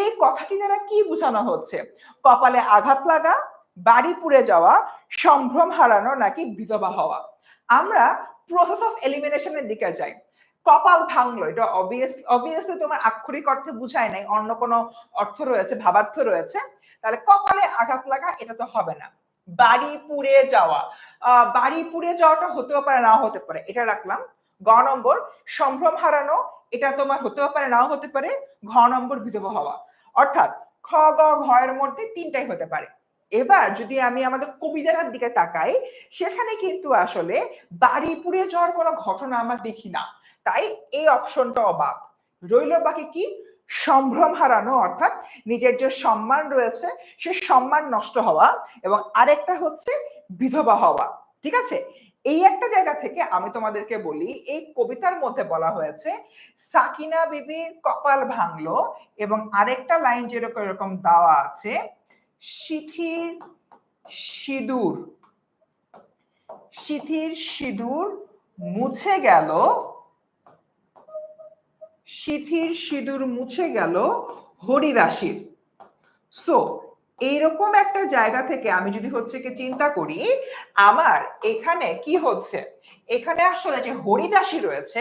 এই কথাটি দ্বারা কি বোঝানো হচ্ছে? কপালে আঘাত লাগা, বাড়ি পুড়ে যাওয়া, সম্ভ্রম হারানো, নাকি বিধবা হওয়া? আমরা প্রসেস অফ এলিমিনেশনের দিকে যাই। কপাল ভাঙলো, এটা অবভিয়াসলি তোমার আক্ষরিক অর্থে বুঝায় নাই, অন্য কোনো অর্থ রয়েছে, ভাবার্থ রয়েছে। তাহলে কপালে আঘাত লাগা এটা তো হবে না। বাড়ি পুড়ে যাওয়া, বাড়ি পুড়ে যাওয়াটা হতেও পারে নাও হতে পারে, এটা রাখলাম। গ নম্বর সম্ভ্রম হারানো, এটা তোমার হতেও পারে নাও হতে পারে। ঘ নম্বর বিধবা হওয়া। অর্থাৎ খ গ ঘ এর মধ্যে তিনটাই হতে পারে। এবার যদি আমি আমাদের কবিতার দিকে তাকাই, সেখানে কিন্তু আসলে বাড়ি পুড়ে যাওয়ার কোনো ঘটনা আমরা দেখি না, তাই এই অপশনটা অবাক রইল। বাকি কি? সম্ভ্রম হারানো, অর্থাৎ নিজের যে সম্মান রয়েছে সে সম্মান নষ্ট হওয়া, এবং আরেকটা হচ্ছে বিধবা হওয়া। ঠিক আছে, এই একটা জায়গা থেকে আমি তোমাদেরকে বলি, এই কবিতার মধ্যে বলা হয়েছে সাকিনা বিবির কপাল ভাঙলো, এবং আরেকটা লাইন যেরকম এরকম দেওয়া আছে, সিথির সিঁদুর, সিথির সিঁদুর মুছে গেল, সিথির সিঁদুর মুছে গেল হরিদাসীর। সো এইরকম একটা জায়গা থেকে আমি যদি হচ্ছে কি চিন্তা করি, আমার এখানে কি হচ্ছে, এখানে আসলে যে হরিদাসী রয়েছে,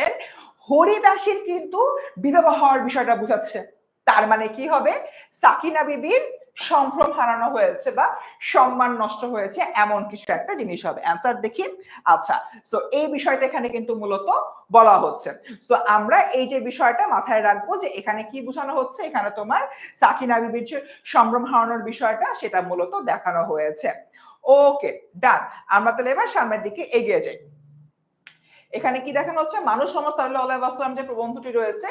হরিদাসীর কিন্তু বিধবা হওয়ার বিষয়টা বোঝাচ্ছে। তার মানে কি হবে? সাকিনা বিবির সম্ভ্রম হারানো হয়েছে বা সম্মান নষ্ট হয়েছে, এমন কিছু একটা জিনিস হবে। অ্যান্সার দেখি। আচ্ছা, সো এই বিষয়টা এখানে কিন্তু মূলত বলা হচ্ছে। সো আমরা এই যে বিষয়টা মাথায় রাখবো যে এখানে কি বোঝানো হচ্ছে, এখানে তোমার সাকিনা বিবির যে সম্ভ্রম হারানোর বিষয়টা সেটা মূলত দেখানো হয়েছে। ওকে, ডান। আমরা তাহলে এবার সামনের দিকে এগিয়ে যাই। এখানে কি দেখানো হচ্ছে? মানুষ মোহাম্মদ সাল্লাল্লাহু আলাইহি ওয়াসাল্লাম যে প্রবন্ধটি রয়েছে,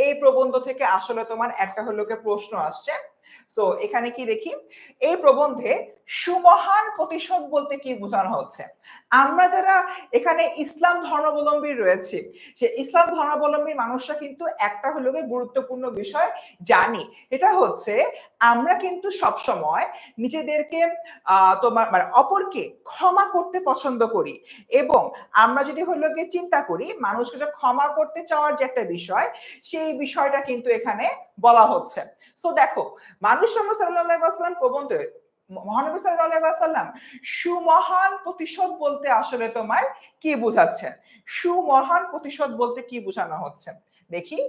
এই প্রবন্ধ থেকে আসলে তোমার একটা হলো প্রশ্ন আসছে। সো এখানে কি দেখি, এই প্রবন্ধে সুমহান প্রতিশোধ বলতে কি বোঝানো হচ্ছে? আমরা যারা এখানে ইসলাম ধর্মাবলম্বী রয়েছে, সে ইসলাম ধর্মাবলম্বী মানুষরা কিন্তু একটা হলো গুরুত্বপূর্ণ বিষয় জানি, এটা হচ্ছে আমরা কিন্তু সব সময় নিজেদেরকে তোমার মানে অপরকে ক্ষমা করতে পছন্দ করি, এবং আমরা যদি হলো গিয়ে চিন্তা করি মানুষকে ক্ষমা করতে চাওয়ার যে একটা বিষয়, সেই বিষয়টা কিন্তু এখানে বলা হচ্ছে। সো দেখো, মানুষ মোহাম্মদ সাল্লাল্লাহু আলাইহি ওয়াসাল্লাম প্রবন্ধে মহানবী সাল্লাল্লাহু আলাইহি ওয়াসাল্লাম সুমহান প্রতিশোধ বলতে আসলে তোমার কি বোঝাচ্ছেন? সুমহান প্রতিশোধ বলতে কি বোঝানো হচ্ছে? দেখি,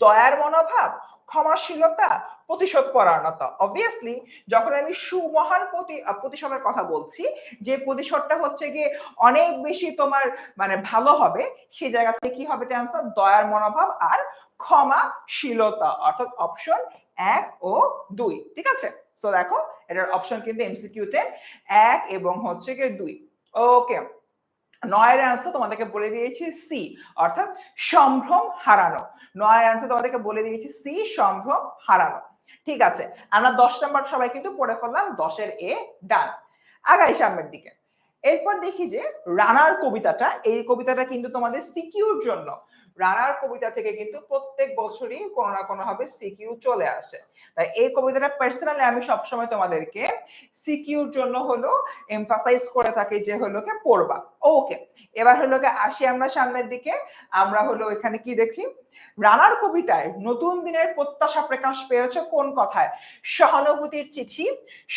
দয়ার মনোভাব, ক্ষমাশীলতা, প্রতিশোধ পরায়ণতা। অবভিয়াসলি যখন আমি সুমহান প্রতিশোধের কথা বলছি, যে প্রতিশোধটা হচ্ছে গিয়ে অনেক বেশি তোমার মানে ভালো হবে, সেই জায়গা থেকে কি হবে অ্যান্সার? দয়ার মনোভাব আর ক্ষমাশীলতা, অর্থাৎ অপশন 1 ও 2। ঠিক আছে, সো দেখো এটার অপশন কিন্তু এমসিকিউতে 1 এবং হচ্ছে গিয়ে 2। ওকে, 9 এর অ্যান্সার তোমাদেরকে বলে দিয়েছি সি, অর্থাৎ সম্ভ্রম হারানো। 9 এর অ্যান্সার তোমাদেরকে বলে দিয়েছি সি, সম্ভ্রম হারানো। ঠিক আছে, আমরা 10 নাম্বার সবাই কিন্তু পড়ে ফেললাম, 10 এর এ ডান। আগাই সামনের দিকে। এরপর দেখি যে রানার কবিতাটা, এই কবিতাটা কিন্তু তোমাদের সিকিউর জন্য, রানার কবিতা থেকে কিন্তু প্রত্যেক বছরই কোনো না কোনো ভাবে সিকিউ চলে আসে। তাই এই কবিতাটা পার্সোনালি আমি সবসময় তোমাদেরকে সিকিউর জন্য হলো এমফাসাইজ করে থাকি যে হলো কে পড়বা। ওকে, এবার হলো কে আসি আমরা সামনের দিকে। আমরা হলো এখানে কি দেখি, রানার কবিতায় নতুন দিনের প্রত্যাশা প্রকাশ পেয়েছে কোন কথায়? সহানুভূতির চিঠি,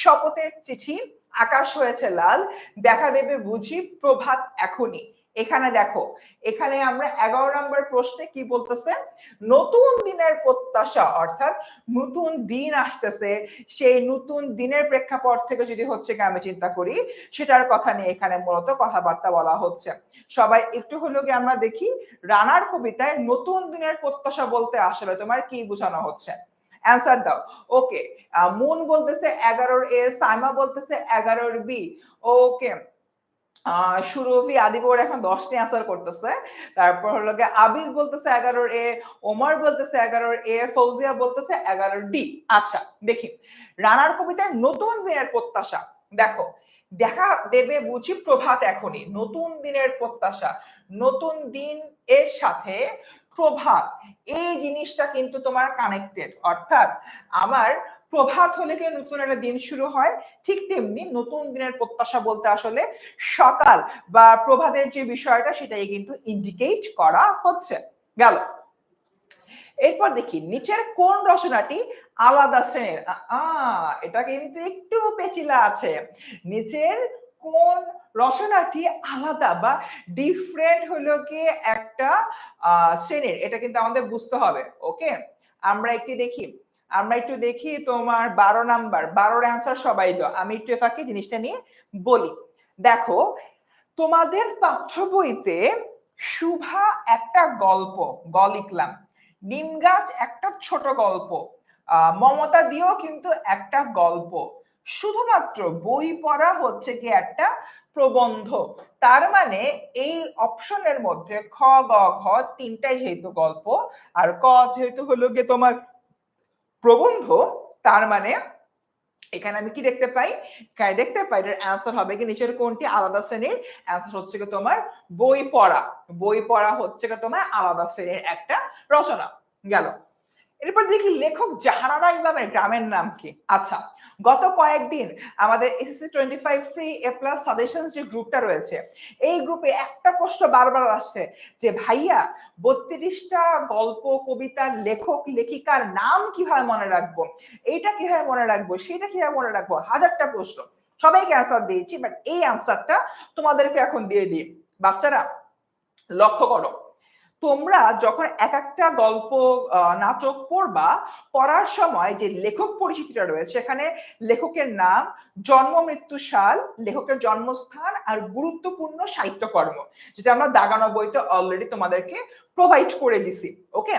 শপথের চিঠি, আকাশ হয়েছে লাল, দেখা দেবে বুঝি প্রভাত এখনই। এখানে দেখো, এখানে আমরা 11 নম্বর প্রশ্নে কি বলতেছে, নতুন দিনের প্রত্যাশা, অর্থাৎ নতুন দিন আসতেছে, সেই নতুন দিনের প্রেক্ষাপট থেকে যদি হচ্ছে কি আমি চিন্তা করি, সেটার কথা নিয়ে এখানে মূলত কথাবার্তা বলা হচ্ছে। সবাই একটু হলো কি আমরা দেখি রানার কবিতায় নতুন দিনের প্রত্যাশা বলতে আসলে তোমার কি বোঝানো হচ্ছে, অ্যান্সার দাও। ওকে, মুন বলতেছে 11 এ, সাইমা বলতেছে 11 বি। ওকে, সুরভি আদিবর এখন 10টি অ্যান্সার করতেছে। তারপর হলো গিয়ে আবিদ বলতেছে 11 এ, ওমর বলতেছে 11 এ, ফৌজিয়া বলতেছে 11 ডি। আচ্ছা দেখি রানার কবিতার নতুন দিনের প্রত্যাশা, দেখো দেখা দেবে বুঝি প্রভাত এখনই, নতুন দিনের প্রত্যাশা, নতুন দিন এর সাথে প্রভাত, এই জিনিসটা কিন্তু তোমার কানেক্টেড, অর্থাৎ আমার প্রভাত হলে কি নতুন একটা দিন শুরু হয়, ঠিক তেমনি নতুন দিনের প্রত্যাশা বলতে আসলে সকাল বা প্রভাতের যে বিষয়টা সেটাই কিন্তু ইন্ডিকেট করা হচ্ছে। গেল, এরপর দেখি নিচের কোন রচনাটি আলাদা শ্রেণীর, এটা কিন্তু একটু পেচিলা আছে, নিচের কোন রচনাটি আলাদা বা ডিফারেন্ট হলো কি একটা শ্রেণীর, এটা কিন্তু আমাদের বুঝতে হবে। ওকে, আমরা একটু দেখি তোমার 12 নাম্বার, 12-র অ্যান্সার সবাই দাও, আমি একটু ফাঁকে জিনিসটা নিয়ে বলি। দেখো তোমাদের পাঠ্য বইতে শুভা একটা গল্প লিখলাম, নিম গাছ একটা ছোট গল্প, মমতা দিয়েও কিন্তু একটা গল্প, শুধুমাত্র বই পড়া হচ্ছে কি একটা প্রবন্ধ। তার মানে এই অপশনের মধ্যে খ গ ঘ তিনটাই যেহেতু গল্প আর ক যেহেতু হলো গিয়ে তোমার প্রবন্ধ, তার মানে এখানে আমি কি দেখতে পাই, এটার অ্যান্সার হবে কি নিচের কোনটি আলাদা শ্রেণীর, অ্যান্সার হচ্ছে কি তোমার বই পড়া হচ্ছে কি তোমার আলাদা শ্রেণীর একটা রচনা। গেল, এরপর দেখি লেখক জাহানারা ইমামের গ্রামের নাম কি। আচ্ছা, গত কয়েকদিন আমাদের SSC 25 free A plus suggestions যে গ্রুপটা রয়েছে, এই গ্রুপে একটা প্রশ্ন বারবার আসছে যে ভাইয়া 32টা গল্প কবিতার লেখক লেখিকার নাম কিভাবে মনে রাখবো, এইটা কিভাবে মনে রাখবো, সেটা কিভাবে মনে রাখবো, হাজারটা প্রশ্ন, সবাইকে অ্যান্সার দিয়েছি, বাট এই অ্যান্সারটা তোমাদেরকে এখন দিয়ে দিই। বাচ্চারা লক্ষ্য করো, তোমরা যখন এক একটা গল্প নাটক পড়ার সময় যে লেখক পরিচিতিটা রয়েছে, এখানে লেখকের নাম, জন্ম মৃত্যু সাল, লেখকের জন্মস্থান আর গুরুত্বপূর্ণ সাহিত্যকর্ম, যেটা আমরা দাগানো বইতে অলরেডি তোমাদেরকে প্রোভাইড করে দিছি। ওকে,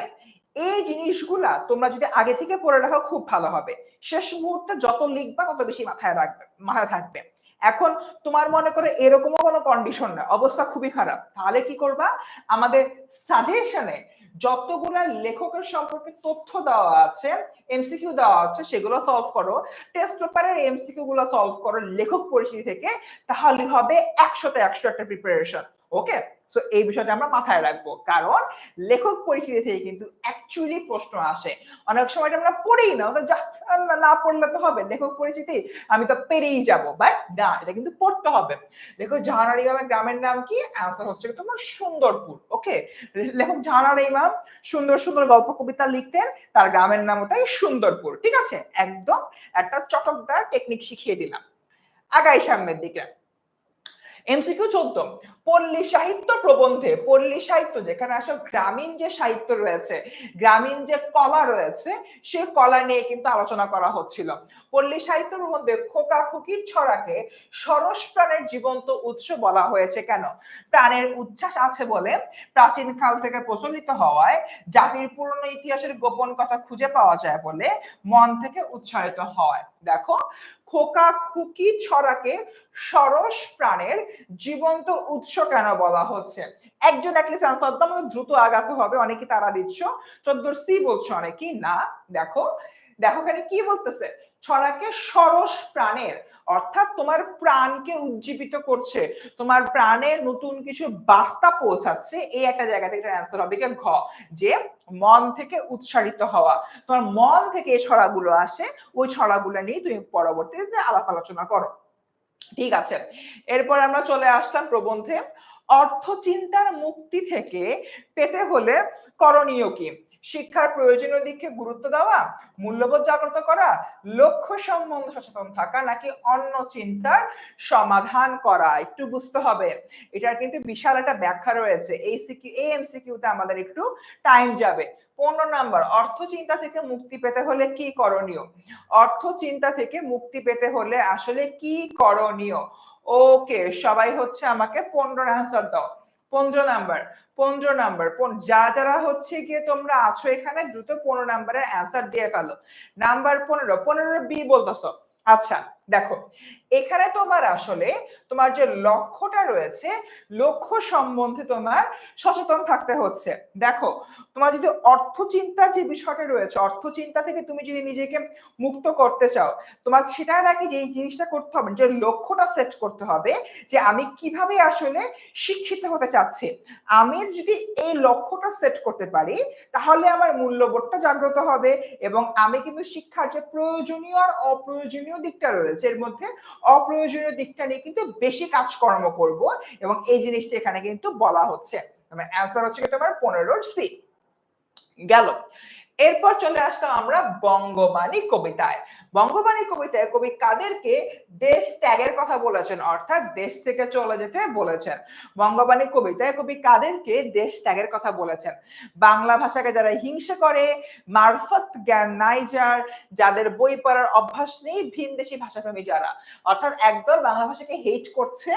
এই জিনিসগুলা তোমরা যদি আগে থেকে পড়ে রাখো খুব ভালো হবে, শেষ মুহূর্তে যত লিখবা তত বেশি মাথায় থাকবে। এখন তোমার মনে করে এরকমও কোনো কন্ডিশন না, অবস্থা খুবই খারাপ, তাহলে কি করবা, আমাদের সাজেশনে যতগুলা লেখকের সম্পর্কে তথ্য দেওয়া আছে, এমসিকিউ দেওয়া আছে, সেগুলো সলভ করো, টেস্ট পেপারের এমসিকিউ গুলো সলভ করো লেখক পরিচিতি থেকে, তাহলে হবে 100তে 100 একটা প্রিপারেশন। ওকে, সো এই বিষয়টা আমরা মাথায় রাখবো, কারণ লেখক পরিচিতি থেকে কিন্তু অ্যাকচুয়ালি প্রশ্ন আসে, অনেক সময় আমরা পড়ি না, না পড়লে তো হবে, লেখক পরিচিতি আমি তো পেরেই যাব, বাট না, এটা কিন্তু পড়তে হবে। দেখো জাহানারা ইমামের গ্রামের নাম কি, অ্যান্সার হচ্ছে তোমার সুন্দরপুর। ওকে, লেখক জাহানারা ইমাম সুন্দর সুন্দর গল্প কবিতা লিখতেন, তার গ্রামের নাম ওটাই সুন্দরপুর। ঠিক আছে, একদম একটা চটকদার টেকনিক শিখিয়ে দিলাম। আগাই সামনের দিকে, এমসিকিউ 14, পল্লী সাহিত্য প্রবন্ধে, পল্লী সাহিত্য যেখানে আসলে গ্রামীণ যে সাহিত্য রয়েছে, গ্রামীণ যে কলা রয়েছে, সেই কলা নিয়ে কিন্তু আলোচনা করা হচ্ছিল। পল্লী সাহিত্য প্রবন্ধে খোকা খুকির ছড়াকে সরস প্রাণের জীবন্ত উৎস বলা হয়েছে কেন, প্রাণের উচ্ছ্বাস আছে বলে, প্রাচীন কাল থেকে প্রচলিত হওয়ায়, জাতির পুরনো ইতিহাসের গোপন কথা খুঁজে পাওয়া যায় বলে, মন থেকে উৎসাহিত হয়। দেখো, খোকা খুকি ছড়াকে সরস প্রাণের জীবন্ত উৎস কেন বলা হচ্ছে, একজন অ্যাটলিস্ট অ্যান্সার দাও, আমাদের দ্রুত আগাতে হবে, অনেকে তারা দিচ্ছ, 14 সি বলছো অনেকেই না। দেখো এখানে কি বলতেছে, ছড়াকে সরস প্রাণের, অর্থাৎ তোমার প্রাণকে উজ্জীবিত করছে, তোমার প্রাণে নতুন কিছু বার্তা পৌঁছাচ্ছে, এই একটা জায়গা থেকে অ্যান্সার হবে কি ঘ, যে মন থেকে উৎসারিত হওয়া, তোমার মন থেকে এই ছড়াগুলো আসে, ওই ছড়াগুলো নিয়ে তুমি পরবর্তীতে আলাপ আলোচনা করো। ঠিক আছে, এরপর আমরা চলে আসলাম প্রবন্ধে, অর্থ চিন্তার মুক্তি থেকে পেতে হলে করণীয় কি। শিক্ষার প্রয়োজনীয় দিকে গুরুত্ব দেওয়া, মূল্যবোধ জাগ্রত করা, লক্ষ্য সম্বন্ধে সচেতন থাকা, নাকি অন্য চিন্তার সমাধান করা? একটু বুঝতে হবে, এটার কিন্তু বিশাল একটা ব্যাখ্যা রয়েছে। এই এমসিকিউতে আমাদের একটু টাইম যাবে। 15 নাম্বার, অর্থ চিন্তা থেকে মুক্তি পেতে হলে কি করণীয়? অর্থ চিন্তা থেকে মুক্তি পেতে হলে আসলে কি করণীয়? ওকে, সবাই হচ্ছে আমাকে 15 অ্যান্সার দাও। 15 নাম্বার যারা হচ্ছে গিয়ে তোমরা আছো এখানে দ্রুত 15 নাম্বারের অ্যান্সার দিয়ে ফেলো। নাম্বার 15 বি বলতেছো। আচ্ছা দেখো, এখানে তোমার আসলে তোমার যে লক্ষ্যটা রয়েছে, লক্ষ্য সম্বন্ধে তোমার সচেতন থাকতে হচ্ছে। দেখো, তোমার যদি অর্থ চিন্তার যে বিষয়টা রয়েছে, অর্থ চিন্তা থেকে তুমি যদি নিজেকে মুক্ত করতে চাও, তোমার সেটার আগে যে জিনিসটা করতে হবে, যে লক্ষ্যটা সেট করতে হবে যে আমি কিভাবে আসলে শিক্ষিত হতে চাচ্ছি। আমি যদি এই লক্ষ্যটা সেট করতে পারি তাহলে আমার মূল্যবোধটা জাগ্রত হবে, এবং আমি কিন্তু শিক্ষার যে প্রয়োজনীয় আর অপ্রয়োজনীয় দিকটা রয়েছে এর মধ্যে অপ্রয়োজনীয় দিকটা নিয়ে কিন্তু বেশি কাজকর্ম করব, এবং এই জিনিসটা এখানে কিন্তু বলা হচ্ছে। অ্যান্সার হচ্ছে কি তোমার 15 সি গেল। এরপর চলে আসলাম আমরা বঙ্গবাণী কবিতায়। বঙ্গবাণী কবিতায় কবি কাদেরকে দেশ ত্যাগের কথা বলেছেন, অর্থাৎ দেশ থেকে চলে যেতে বলেছেন? বঙ্গবাণী কবিতায় কবি কাদেরকে দেশ ত্যাগের কথা বলেছেন? বাংলা ভাষাকে যারা হিংসা করে, মারফত জ্ঞান নাই যার, যাদের বই পড়ার অভ্যাস নেই, ভিনদেশি ভাষাপ্রেমী যারা। অর্থাৎ একদল বাংলা ভাষাকে হেট করছে,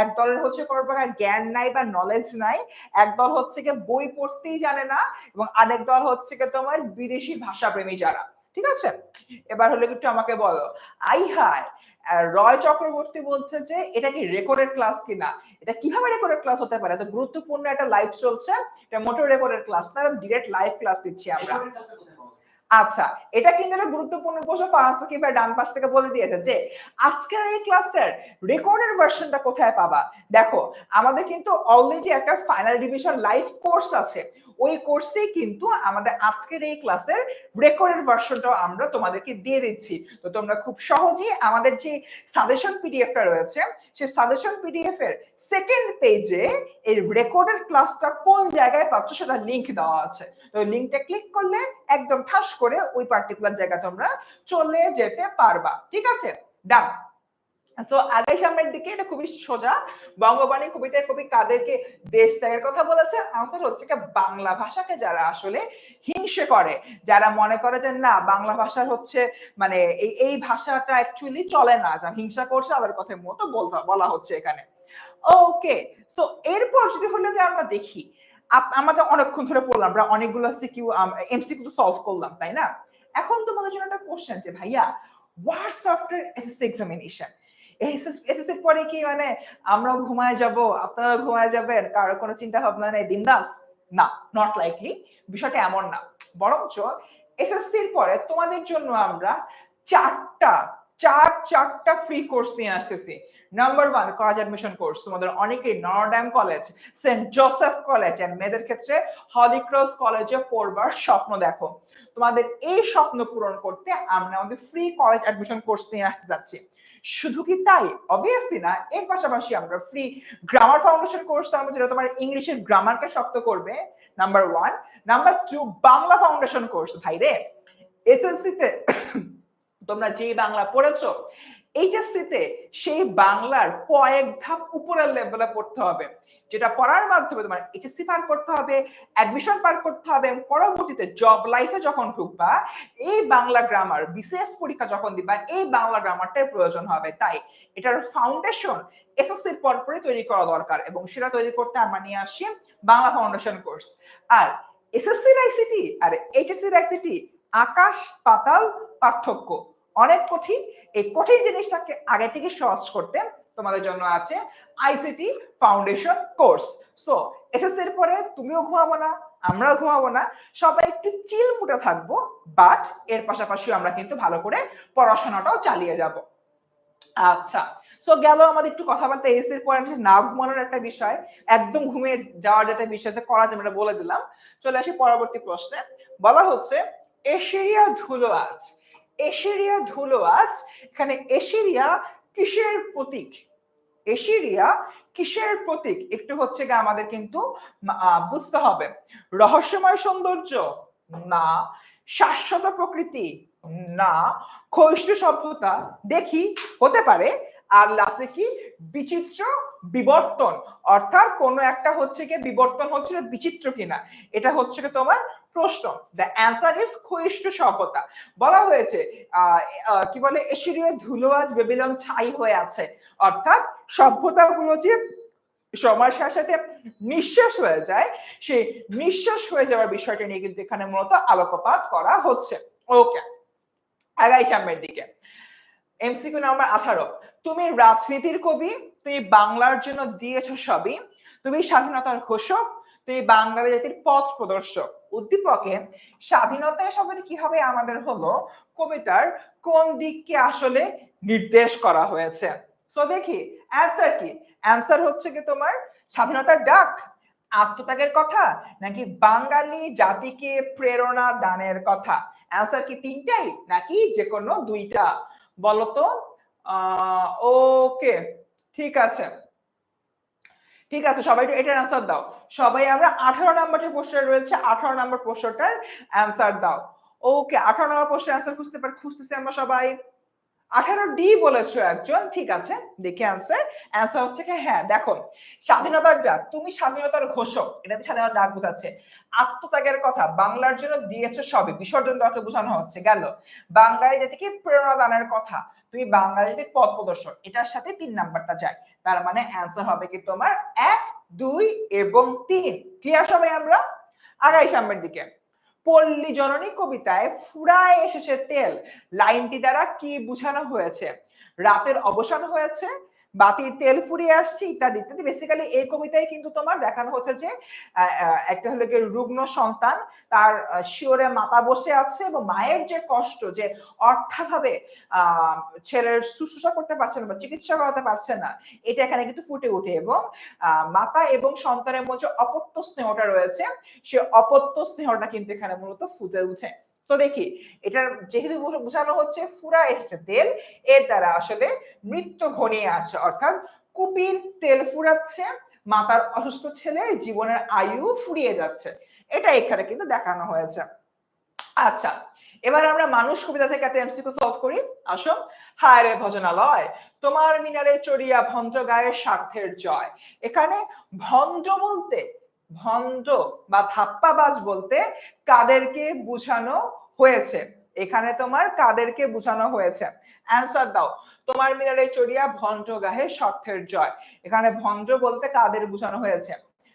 একদলের হচ্ছে কোনো প্রকার জ্ঞান নাই বা নলেজ নাই, একদল হচ্ছে গিয়ে বই পড়তেই জানে না, এবং আরেক দল হচ্ছে গিয়ে তোমার বিদেশি ভাষাপ্রেমী যারা। ঠিক আছে, এবার হলো একটু আমাকে বলো, আই হাই রয় চক্রবর্তী বলছে যে এটা কি রেকর্ডেড ক্লাস কিনা? এটা কিভাবে রেকর্ডেড ক্লাস হতে পারে? এত গুরুত্বপূর্ণ একটা লাইভ চলছে, এটা মোটর রেকর্ডেড ক্লাস না, ডিরেক্ট লাইভ ক্লাস দিচ্ছি আমরা। আচ্ছা, এটা কিন্তু একটা গুরুত্বপূর্ণ প্রশ্ন। ফাহাদ সাকিব ভাই ডান পাশ থেকে বলে দিয়েছে যে আজকের এই ক্লাসটার রেকর্ডেড ভার্সনটা কোথায় পাবা। দেখো, আমাদের কিন্তু অলরেডি একটা ফাইনাল ডিভিশন লাইভ কোর্স আছে, ওই কোর্সেই কিন্তু আমাদের আজকের এই ক্লাসের রেকর্ডেড ভার্সনটাও আমরা তোমাদেরকে দিয়ে দিচ্ছি। তো তোমরা খুব সহজেই আমাদের যে সাজেশন পিডিএফটা রয়েছে, সেই সাজেশন পিডিএফ এর সেকেন্ড পেজে এই রেকর্ডেড ক্লাসটা কোন জায়গায় পাচ্ছ সেটা লিংক দেওয়া আছে। তো লিংকটা ক্লিক করলে একদম ঠাস করে ওই পার্টিকুলার জায়গা তোমরা চলে যেতে পারবা। ঠিক আছে, ডান। তো আগে সামনের দিকে, এটা খুবই সোজা। বঙ্গবাণী কবিতায় কবি কাদেরকে দেশ ত্যাগের কথা বলেছে? আনসার হচ্ছে কি বাংলা ভাষাকে যারা আসলে হিংসে করে, যারা মনে করে যে না বাংলা ভাষার হচ্ছে মানে এই ভাষাটা অ্যাকচুয়ালি চলে না, যারা হিংসা করছে তাদের কথা মতো বলা হচ্ছে এখানে। ওকে, সো এরপর যদি হলো যে আমরা দেখি, আমাদের অনেকক্ষণ ধরে পড়লাম, আমরা অনেকগুলো এমসিকিউ সলভ করলাম, তাই না? এখন তোমাদের জন্য একটা কোশ্চেন যে ভাইয়া হোয়াটস আফটার এসএসসি এক্সামিনেশন? এসএসসির পরে কি মানে আমরাও ঘুমায় যাব, আপনারা ঘুমায় যাবেন, কারোর কোনো চিন্তা ভাবনা নেই, বিন্দাস? না, নট লাইকলি। বিষয়টা এমন না, বরঞ্চ এসএসসির পরে তোমাদের জন্য আমরা চারটা ফ্রি কোর্স নিয়ে আসতেছি। নাম্বার 1 কলেজ অ্যাডমিশন কোর্স, তোমাদের অনেকেই Notre Dame college, Saint Joseph college and মেয়েদের ক্ষেত্রে হলি ক্রস কলেজে পড়বার স্বপ্ন দেখো, তোমাদের এই স্বপ্ন পূরণ করতে আমরা আমাদের ফ্রি কলেজ অ্যাডমিশন কোর্স নিয়ে আসতে যাচ্ছি। শুধু কি তাই? অবভিয়াসলি না, এর পাশাপাশি আমরা ফ্রি গ্রামার ফাউন্ডেশন কোর্স থাকবে, যেটা তোমার ইংলিশের গ্রামারকে শক্ত করবে, number 1। Number 2 Bangla foundation course. ভাইরে, এসএসসি তে তোমরা যে বাংলা পড়েছো, এইচএসসি তে সেই বাংলার কয়েক ধাপ উপরের লেভেলে পড়তে হবে, যেটা পড়ার মাধ্যমে তোমার এইচএসসি পার করতে হবে, অ্যাডমিশন পার করতে হবে, এবং পরবর্তীতে জব লাইফে যখন ঢুকবা এই বাংলা গ্রামার, বিসিএস পরীক্ষা যখন দিবা, এই বাংলা গ্রামারটাই প্রয়োজন হবে। তাই এটার ফাউন্ডেশন এসএসসির পরপরই তৈরি করা দরকার, এবং সেটা তৈরি করতে আমরা নিয়ে আসি বাংলা ফাউন্ডেশন কোর্স। আর এসএসসির আইসিটি আর এইচএসসির আইসিটি আকাশ পাতাল পার্থক্য, অনেক কঠিন। এই কঠিন জিনিসটাকে আগে থেকে সহজ করতে তোমাদের জন্য আছে আইসিটি ফাউন্ডেশন কোর্স। সো এসএসসির পরে তুমিও ঘুমাবো না, আমরাও ঘুমাবো না, সবাই একটু চিল মুডে থাকবো, বাট এর পাশাপাশি আমরা কিন্তু ভালো করে পড়াশোনাটাও চালিয়ে যাব। আচ্ছা, সো গেল আমাদের একটু কথাবার্তা এসএসসির পরে না ঘুমানোর একটা বিষয়, একদম ঘুমিয়ে যাওয়ার যেটা বিষয়তে করা যাবে আমরা বলে দিলাম। চলে আসি পরবর্তী প্রশ্নে। বলা হচ্ছে এশিরিয়া ধুলো আজ। এশিরিয়া ধুলো আজ, এখানে এশিরিয়া কিসের প্রতীক? এশিরিয়া কিসের প্রতীক একটু হচ্ছে গিয়ে আমাদের কিন্তু বুঝতে হবে। রহস্যময় সৌন্দর্য, না। শাশ্বত প্রকৃতি, না। ক্ষয়িষ্ণু সভ্যতা, দেখি, হতে পারে। আর লাস্টে কি, বিচিত্র বিবর্তন, অর্থাৎ কোন একটা হচ্ছে কি বিবর্তন হচ্ছে বিচিত্র কিনা, এটা হচ্ছে কি তোমার প্রশ্ন। দ্য অ্যান্সার ইজ ক্ষয়িষ্ণু সভ্যতা। বলা হয়েছে কি বলে, এশিরীয় ধুলো আজ বেবিলন ছাই হয়ে আছে, অর্থাৎ সভ্যতাগুলো যে সময়ের সাথে সাথে নিঃশেষ হয়ে যায়, সেই নিঃশেষ হয়ে যাওয়ার বিষয়টা নিয়ে কিন্তু এখানে মূলত আলোকপাত করা হচ্ছে। ওকে, আগাই সামনের দিকে। এমসিকিউ নাম্বার 18, তুমি রাজনীতির কবি, তুমি বাংলার জন্য দিয়েছো সবই, তুমি স্বাধীনতার ঘোষক, তুমি বাঙালি জাতির পথ প্রদর্শক। উদ্দীপকে স্বাধীনতা শব্দটি কিভাবে আমাদের হলো কবিতার কোন দিককে আসলে নির্দেশ করা হয়েছে? সো দেখি অ্যানসার কি। অ্যানসার হচ্ছে কি তোমার স্বাধীনতার ডাক, আত্মত্যাগের কথা, নাকি বাঙালি জাতিকে প্রেরণা দানের কথা? অ্যানসার কি তিনটাই নাকি যে কোনো দুইটা? বলতো। ওকে, ঠিক আছে, ঠিক আছে, সবাই একটু এটার অ্যান্সার দাও। সবাই আমরা 18 নম্বর যে প্রশ্নটা রয়েছে 18 নম্বর প্রশ্নটার অ্যান্সার দাও। ওকে, 18 নম্বর প্রশ্নের অ্যান্সার খুঁজতেছি আমরা সবাই। 18D বলেছো একজন, ঠিক আছে, দেখি অ্যান্সার। অ্যান্সার হচ্ছে কি, হ্যাঁ দেখো, স্বাধীনতার ডাক, তুমি স্বাধীনতার ঘোষক, এটাতে স্বাধীনতার ডাক বোঝাচ্ছে। আত্মত্যাগের কথা, বাংলার জন্য দিয়েছো সবই, বিসর্জন দেওয়াকে বোঝানো হচ্ছে গেল। বাঙালি জাতিকে প্রেরণা দানের কথা, তুমি বাঙালি জাতির পথ প্রদর্শক, এটার সাথে 3 নাম্বারটা যায়। তার মানে অ্যান্সার হবে কি তোমার 1, 2 এবং 3। ক্লিয়ার সবাই আমরা? আগাই সামনের দিকে। পল্লী জননী কবিতায় ফুরায় এসেছে তেল, লাইনটি দ্বারা কি বোঝানো হয়েছে? রাতের অবসান হয়েছে, বাতির তেল ফুরিয়ে আসছে, ইত্যাদি ইত্যাদি। বেসিক্যালি এই কবিতায় কিন্তু তোমার দেখানো হচ্ছে যে একটা হলো গিয়ে রুগ্ন সন্তান, তার শিওরে মাতা বসে আছে এবং মায়ের যে কষ্ট, যে অর্থাভাবে ছেলের শুশ্রূষা করতে পারছে না বা চিকিৎসা করাতে পারছে না, এটা এখানে কিন্তু ফুটে ওঠে। এবং মাতা এবং সন্তানের মধ্যে অপত্য স্নেহটা রয়েছে, সে অপত্য স্নেহটা কিন্তু এখানে মূলত ফুটে উঠে। তো দেখি, এটার যেহেতু বোঝানো হচ্ছে ফুরা এসেছে তেল, এর দ্বারা আসলে মৃত্যু ঘনিয়ে আছে, অর্থাৎ কুপির তেল ফুরাচ্ছে, মাতার অসুস্থ ছেলের জীবনের আয়ু ফুরিয়ে যাচ্ছে, এটা এখানে কিন্তু দেখানো হয়েছে। আচ্ছা, এবার আমরা মানুষ কবিতা থেকে একটা এমসিকিউ সলভ করি। আসো। হায় রে ভজনালয়, তোমার মিনারে চড়িয়া ভঞ্জ গায়ে স্বার্থের জয়। এখানে ভঞ্জ বলতে, ভঞ্জ বা ধাপ্পাবাজ বলতে কাদেরকে বোঝানো হয়েছে? এখানে তোমার কাদেরকে বোঝানো হয়েছে? অ্যান্সার দাও। তোমার মিনারে চড়িয়া ভঞ্জ গায়ে স্বার্থের জয়, এখানে ভঞ্জ বলতে কাদের বোঝানো হয়েছে?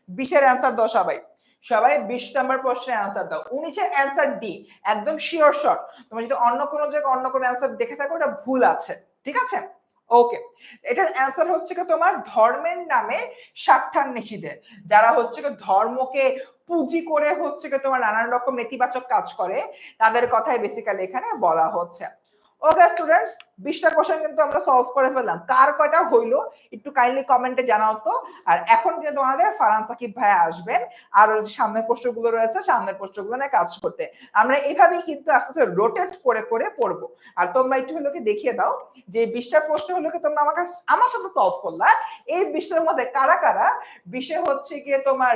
20-এর অ্যান্সার দাও সবাই। সবাই 20 নাম্বার প্রশ্নের অ্যান্সার দাও। 19-এর অ্যান্সার ডি, একদম শিওর শট। তোমরা যদি অন্য কোনো জায়গায় অন্য কোনো অ্যান্সার দেখে থাকো, এটা ভুল আছে, ঠিক আছে? ওকে, এটার অ্যান্সার হচ্ছে কি তোমার ধর্মের নামে স্বার্থান্বেষীদের, যারা হচ্ছে কি ধর্মকে পুঁজি করে হচ্ছে কি তোমার নানান রকম নেতিবাচক কাজ করে, তাদের কথাই বেসিক্যালি এখানে বলা হচ্ছে। ওকে স্টুডেন্টস, 20টা কোশ্চেন কিন্তু আমরা সলভ করে ফেললাম। কার কয়টা হইলো একটু কাইন্ডলি কমেন্টে জানাও তো। আর এখন কিন্তু তোমাদের ফারহান সাকিব ভাই আসবেন আর যে সামনের প্রশ্নগুলো রয়েছে, সামনের প্রশ্নগুলো নিয়ে কাজ করতে। আমরা এইভাবেই কিন্তু আস্তে আস্তে রোটেট করে করে পড়বো। আর তোমরা একটু হলো কি দেখিয়ে দাও যে 20টা প্রশ্ন হলো কি তোমরা আমার সাথে সলভ করলা, এই 20টার মধ্যে কারা কারা 20-এ হচ্ছে গিয়ে তোমার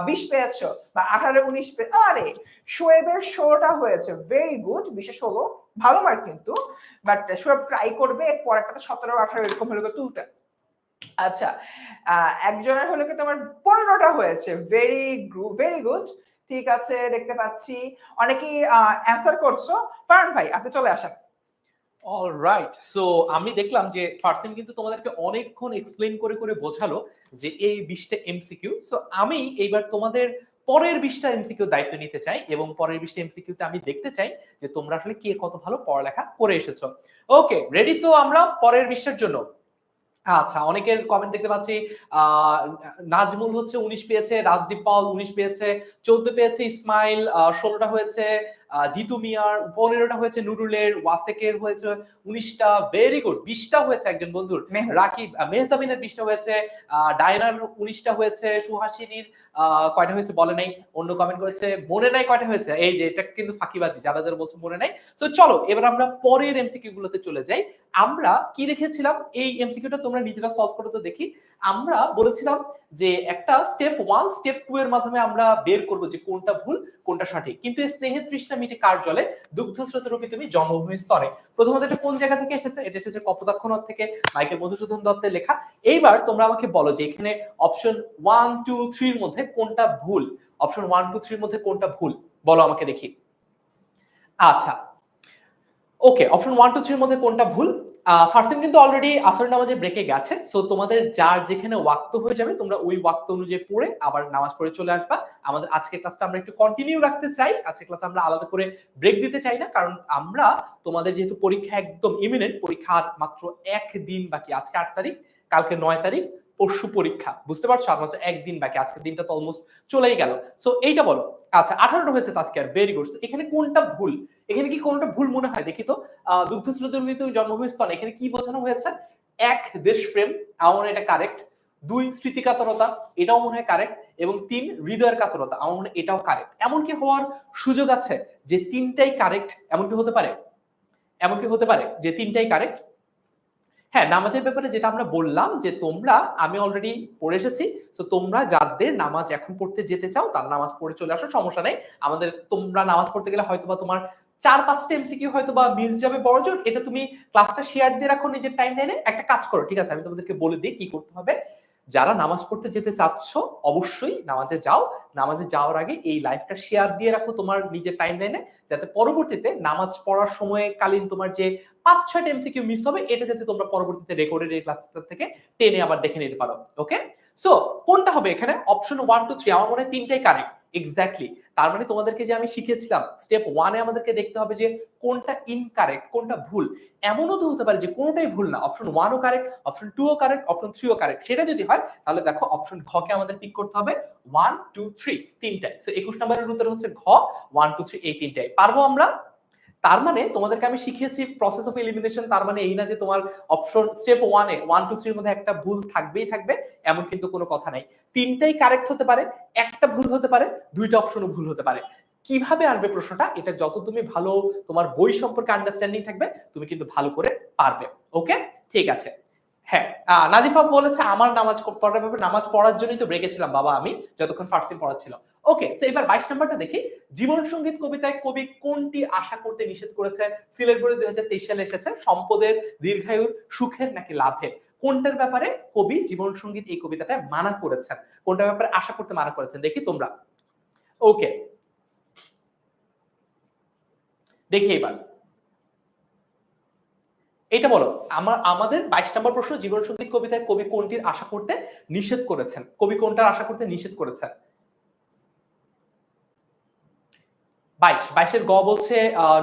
20 পেয়েছো বা 18 19 আরে শোয়েবের 16টা হয়েছে, ভেরি গুড। 20-এ 16 ভালো মার্ক কিন্তু, বাট শোয়েব ট্রাই করবে এর পরেরটাতে 17 18 এরকম হলো তুলতে। আচ্ছা, একজনের হলো কি তোমার 15টা হয়েছে, ভেরি গুড, ঠিক আছে, দেখতে পাচ্ছি অনেকেই অ্যানসার করছো। ফারহান ভাই আপনি চলে আসেন। অলরাইট, সো আমি দেখলাম যে ফার্স্ট টাইম কিন্তু তোমাদেরকে অনেকক্ষণ এক্সপ্লেইন করে করে বোঝালো যে এই 20টা এমসিকিউ। সো আমি এইবার তোমাদের পরের 20টা এমসিকিউ দায়িত্ব নিতে চাই এবং পরের 20টা এমসিকিউতে আমি দেখতে চাই যে তোমরা আসলে কে কত ভালো পড়ালেখা করে এসেছো। Okay ready? সো আমরা পরের 20টার জন্য, আচ্ছা অনেকের কমেন্ট দেখতে পাচ্ছি। নাজমুল হচ্ছে 19 পেয়েছে, রাজদীপ পাল 19 পেয়েছে, 14 পেয়েছে ইসমাইল, 16টা হয়েছে জিতু মিয়ার, 15টা হয়েছে নুরুলের, ওয়াসেকের হয়েছে 19টা, ভেরি গুড। 20টা হয়েছে একজন বন্ধুর, রাকিব মেহজাবিনের 20টা হয়েছে, ডায়নার 19টা হয়েছে, সুহাসিনীর কয়টা হয়েছে বলে নাই, অন্য কমেন্ট করেছে মনে নাই কয়টা হয়েছে। এই যে এটা কিন্তু ফাঁকিবাজি, যারা যারা বলছে মনে নাই। তো চলো এবার আমরা পরের এমসিকিউ গুলোতে চলে যাই। আমরা কি দেখেছিলাম, এই এমসিকিউটা তোমরা নিজেরা সলভ করো তো দেখি। আমরা বলেছিলাম যে একটা স্টেপ 1 স্টেপ 2 এর মাধ্যমে আমরা বের করব যে কোনটা ভুল কোনটা সঠিক, কিন্তু এই স্নেহের তৃষ্ণা মিটে কার জলে দুগ্ধস্রোতরূপী তুমি জন্মভূমির স্তরে। প্রথমত এটা কোন জায়গা থেকে এসেছে? এটা এসেছে কপোতাক্ষ নদ থেকে, মাইকেল মধুসূদন দত্তের লেখা। এইবার তোমরা আমাকে বলো যে এখানে অপশন 1 2 3 এর মধ্যে কোনটা ভুল, অপশন 1 2 3 এর মধ্যে কোনটা ভুল বলো আমাকে দেখি। আচ্ছা ওকে, অপশন 1 2 3 এর মধ্যে কোনটা ভুল? ফার্স্ট টাইম কিন্তু অলরেডি আসর নামাজে ব্রেকে গেছে, সো তোমাদের যার যেখানে ওয়াক্ত হয়ে যাবে তোমরা ওই ওয়াক্ত অনুযায়ী পড়ে আবার নামাজ পড়ে চলে আসবা। আমাদের আজকের ক্লাসটা আমরা একটু কন্টিনিউ রাখতে চাই, আজকের ক্লাসে আমরা আলাদা করে ব্রেক দিতে চাই না, কারণ আমরা তোমাদের যেহেতু পরীক্ষা একদম ইমিনেন্ট, পরীক্ষার মাত্র একদিন বাকি, আজকে 8 তারিখ, কালকে 9 তারিখ, পরশু পরীক্ষা, বুঝতে পারছো? আর মাত্র একদিন বাকি, আজকের দিনটা তো অলমোস্ট চলেই গেল। সো এইটা বলো। আচ্ছা 18টা হয়েছে তাজকিয়ার, ভেরি গুড। এখানে কোনটা ভুল? এখানে কি কোনটা ভুল মনে হয় দেখি তো? দুগ্ধস্রোতরূপী জন্মভূমি স্তন, এখানে কি বোঝানো হয়েছে? 1 দেশপ্রেম, আমার মনে হয় এটা কারেক্ট। 2 স্মৃতিকাতরতা, এটাও মনে হয় কারেক্ট, এবং 3 হৃদয়ের কাতরতা, আমার মনে হয় এটাও কারেক্ট। এমন কি হওয়ার সুযোগ আছে যে তিনটাই কারেক্ট? এমন কি হতে পারে? এমন কি হতে পারে যে তিনটাই কারেক্ট? হ্যাঁ, নামাজের ব্যাপারে যেটা আমরা বললাম যে তোমরা, আমি অলরেডি পড়ে এসেছি, তো তোমরা যাদের নামাজ এখন পড়তে যেতে চাও তার নামাজ পড়ে চলে আসো, সমস্যা নেই। আমাদের তোমরা নামাজ পড়তে গেলে হয়তোবা তোমার 4-5টা এমসিকিউ হয়তোবা মিস যাবে বড়জোর, এটা তুমি ক্লাসটা শেয়ার দিয়ে রাখো নিজের টাইম লাইনে। একটা কাজ করো, ঠিক আছে, আমি তোমাদেরকে বলে দিই কি করতে হবে। যারা নামাজ পড়তে যেতে চাচ্ছ অবশ্যই নামাজে যাও, নামাজে যাওয়ার আগে এই লাইভটা শেয়ার দিয়ে রাখো তোমার নিজের টাইম লাইনে, যাতে পরবর্তীতে নামাজ পড়ার সময় কালীন তোমার যে 5-6টা এমসিকিউ মিস হবে, এটা যাতে তোমরা পরবর্তীতে রেকর্ডেড এই ক্লাসটা থেকে টেনে আবার দেখে নিতে পারো। ওকে, সো কোনটা হবে এখানে? অপশন 1 2 3 আমার মনে হয় তিনটাই কারেক্ট। এক্স্যাক্টলি, তার মানে তোমাদেরকে যে আমি শিখিয়েছিলাম স্টেপ 1 এ আমাদেরকে দেখতে হবে যে কোনটা ইনকারেক্ট, কোনটা ভুল। এমনও তো হতে পারে যে কোনটাই ভুল না, অপশন 1 ও কারেক্ট, অপশন 2 ও কারেক্ট, অপশন 3 ও কারেক্ট। সেটা যদি হয় তাহলে দেখো অপশন ঘ কে আমাদের পিক করতে হবে, 1 2 3 তিনটাই। সো 21 নম্বরের উত্তর হচ্ছে ঘ, 1 2 3 এই তিনটাই। পারবো আমরা? তার মানে তোমাদেরকে আমি শিখিয়েছি প্রসেস অফ এলিমিনেশন, তার মানে এই না যে তোমার অপশন স্টেপ 1 এ 1 2 3 এর মধ্যে একটা ভুল থাকবেই থাকবে, এমন কিন্তু কোনো কথা নাই। তিনটাই কারেক্ট হতে পারে, একটা ভুল হতে পারে, দুইটা অপশনও ভুল হতে পারে। কিভাবে আসবে প্রশ্নটা, এটা যত তুমি ভালো তোমার বই সম্পর্কে আন্ডারস্ট্যান্ডিং থাকবে তুমি কিন্তু ভালো করে পারবে। ওকে, ঠিক আছে। হ্যাঁ, নাজিফা বলেছে আমার নামাজ পড়ার ব্যাপারে, নামাজ পড়ার জন্যই তো ব্রেকে ছিলাম বাবা আমি, যতক্ষণ ফার্স্ট টাইম পড়াচ্ছিল। ওকে, সো এবার 22 নাম্বারটা দেখি। জীবন সঙ্গীত কবিতায় কবি কোনটি আশা করতে নিষেধ করেছে? সিলেট বোর্ডে 2023 সালে এসেছে। সম্পদের, দীর্ঘায়ুর, সুখের নাকি লাভের? কোনটার ব্যাপারে কবি জীবন সঙ্গীত এই কবিতাটায় মানা করেছেন? কোনটার ব্যাপারে আশা করতে মানা করেছেন দেখি তোমরা। ওকে, দেখি এবার এটা বলো। আমাদের 22 নম্বর প্রশ্ন, জীবন সঙ্গীত কবিতায় কবি কোনটির আশা করতে নিষেধ করেছেন? কবি কোনটার আশা করতে নিষেধ করেছেন? 22 এর গ বলছে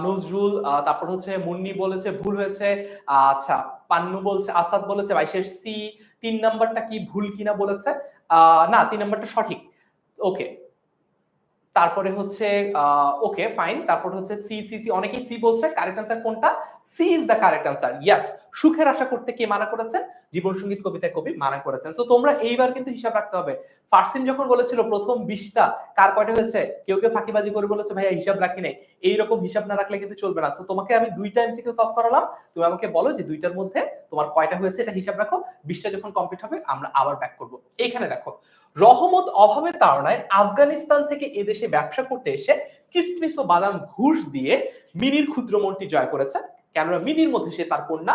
নজরুল, তারপর হচ্ছে মুন্নি বলেছে ভুল হয়েছে। আচ্ছা, পান্নু বলছে, আসাদ বলেছে 22 এর সি। 3 নাম্বারটা কি ভুল কিনা বলেছে? না, 3 নাম্বারটা সঠিক। ওকে, তারপরে হচ্ছে ওকে ফাইন, তারপর হচ্ছে সি সি সি, অনেকেই সি বলছে। কারেক্ট আনসার কোনটা? C is the correct answer. Yes, সুখের আশা করতে কে মানা করেছেন? জীবন সঙ্গীত কবিতায় কবি মানা করেছেন। সো তোমরা এইবার কিন্তু হিসাব রাখতে হবে। ফার্সিন যখন বলেছিল প্রথম 20টা কার কয়টা হয়েছে, কেউ কেউ ফাঁকিবাজি করে বলেছে ভাইয়া হিসাব রাখি নাই। এইরকম হিসাব না রাখলে কিন্তু চলবে না। সো তোমাকে আমি 2টা এমসিকিউ সলভ করালাম, তুমি আমাকে বলো যে 2টার মধ্যে তোমার কয়টা হয়েছে, এটা হিসাব রাখো। 20টা যখন কমপ্লিট হবে আমরা আবার ব্যাক করব। এইখানে দেখো, রহমত অভাবের তাড়নায় আফগানিস্তান থেকে এদেশে ব্যবসা করতে এসে কিসমিস ও বাদাম ঘুষ দিয়ে মিনির ক্ষুদ্র মনটি জয় করেছে। কেননা মিনির মধ্যে সে তার কন্যা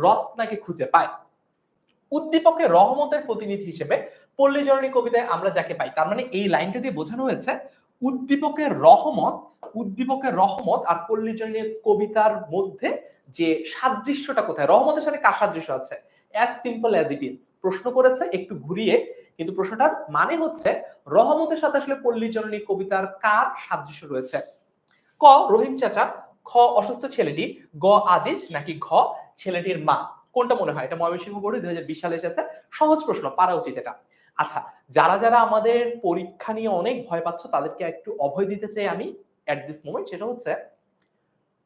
রত্নাকে খুঁজে পায়। উদ্দীপকের রহমতের প্রতিনিধি হিসেবে পল্লীজননী কবিতায় আমরা যাকে পাই, তার মানে এই লাইনটা দিয়ে বোঝানো হয়েছে উদ্দীপকের রহমত আর পল্লীজননী কবিতার মধ্যে যে সাদৃশ্যটা কোথায়, রহমতের সাথে কার সাদৃশ্য আছে? As simple as it is. প্রশ্ন করেছে একটু ঘুরিয়ে, কিন্তু প্রশ্নটার মানে হচ্ছে রহমতের সাথে আসলে পল্লীজননী কবিতার কার সাদৃশ্য রয়েছে? ক রহিম চাচা, খ অসুস্থ ছেলেটি, গ আজিজ, নাকি ঘ ছেলেটির মা? কোনটা মনে হয়? এটা ময়মনসিংহ বোর্ডে 2020 সালে এসেছে। সহজ প্রশ্ন, পারা উচিত এটা। আচ্ছা, যারা যারা আমাদের পরীক্ষা নিয়ে অনেক ভয় পাচ্ছ তাদেরকে একটু অভয় দিতে চাই আমি এট দিস মোমেন্ট। সেটা হচ্ছে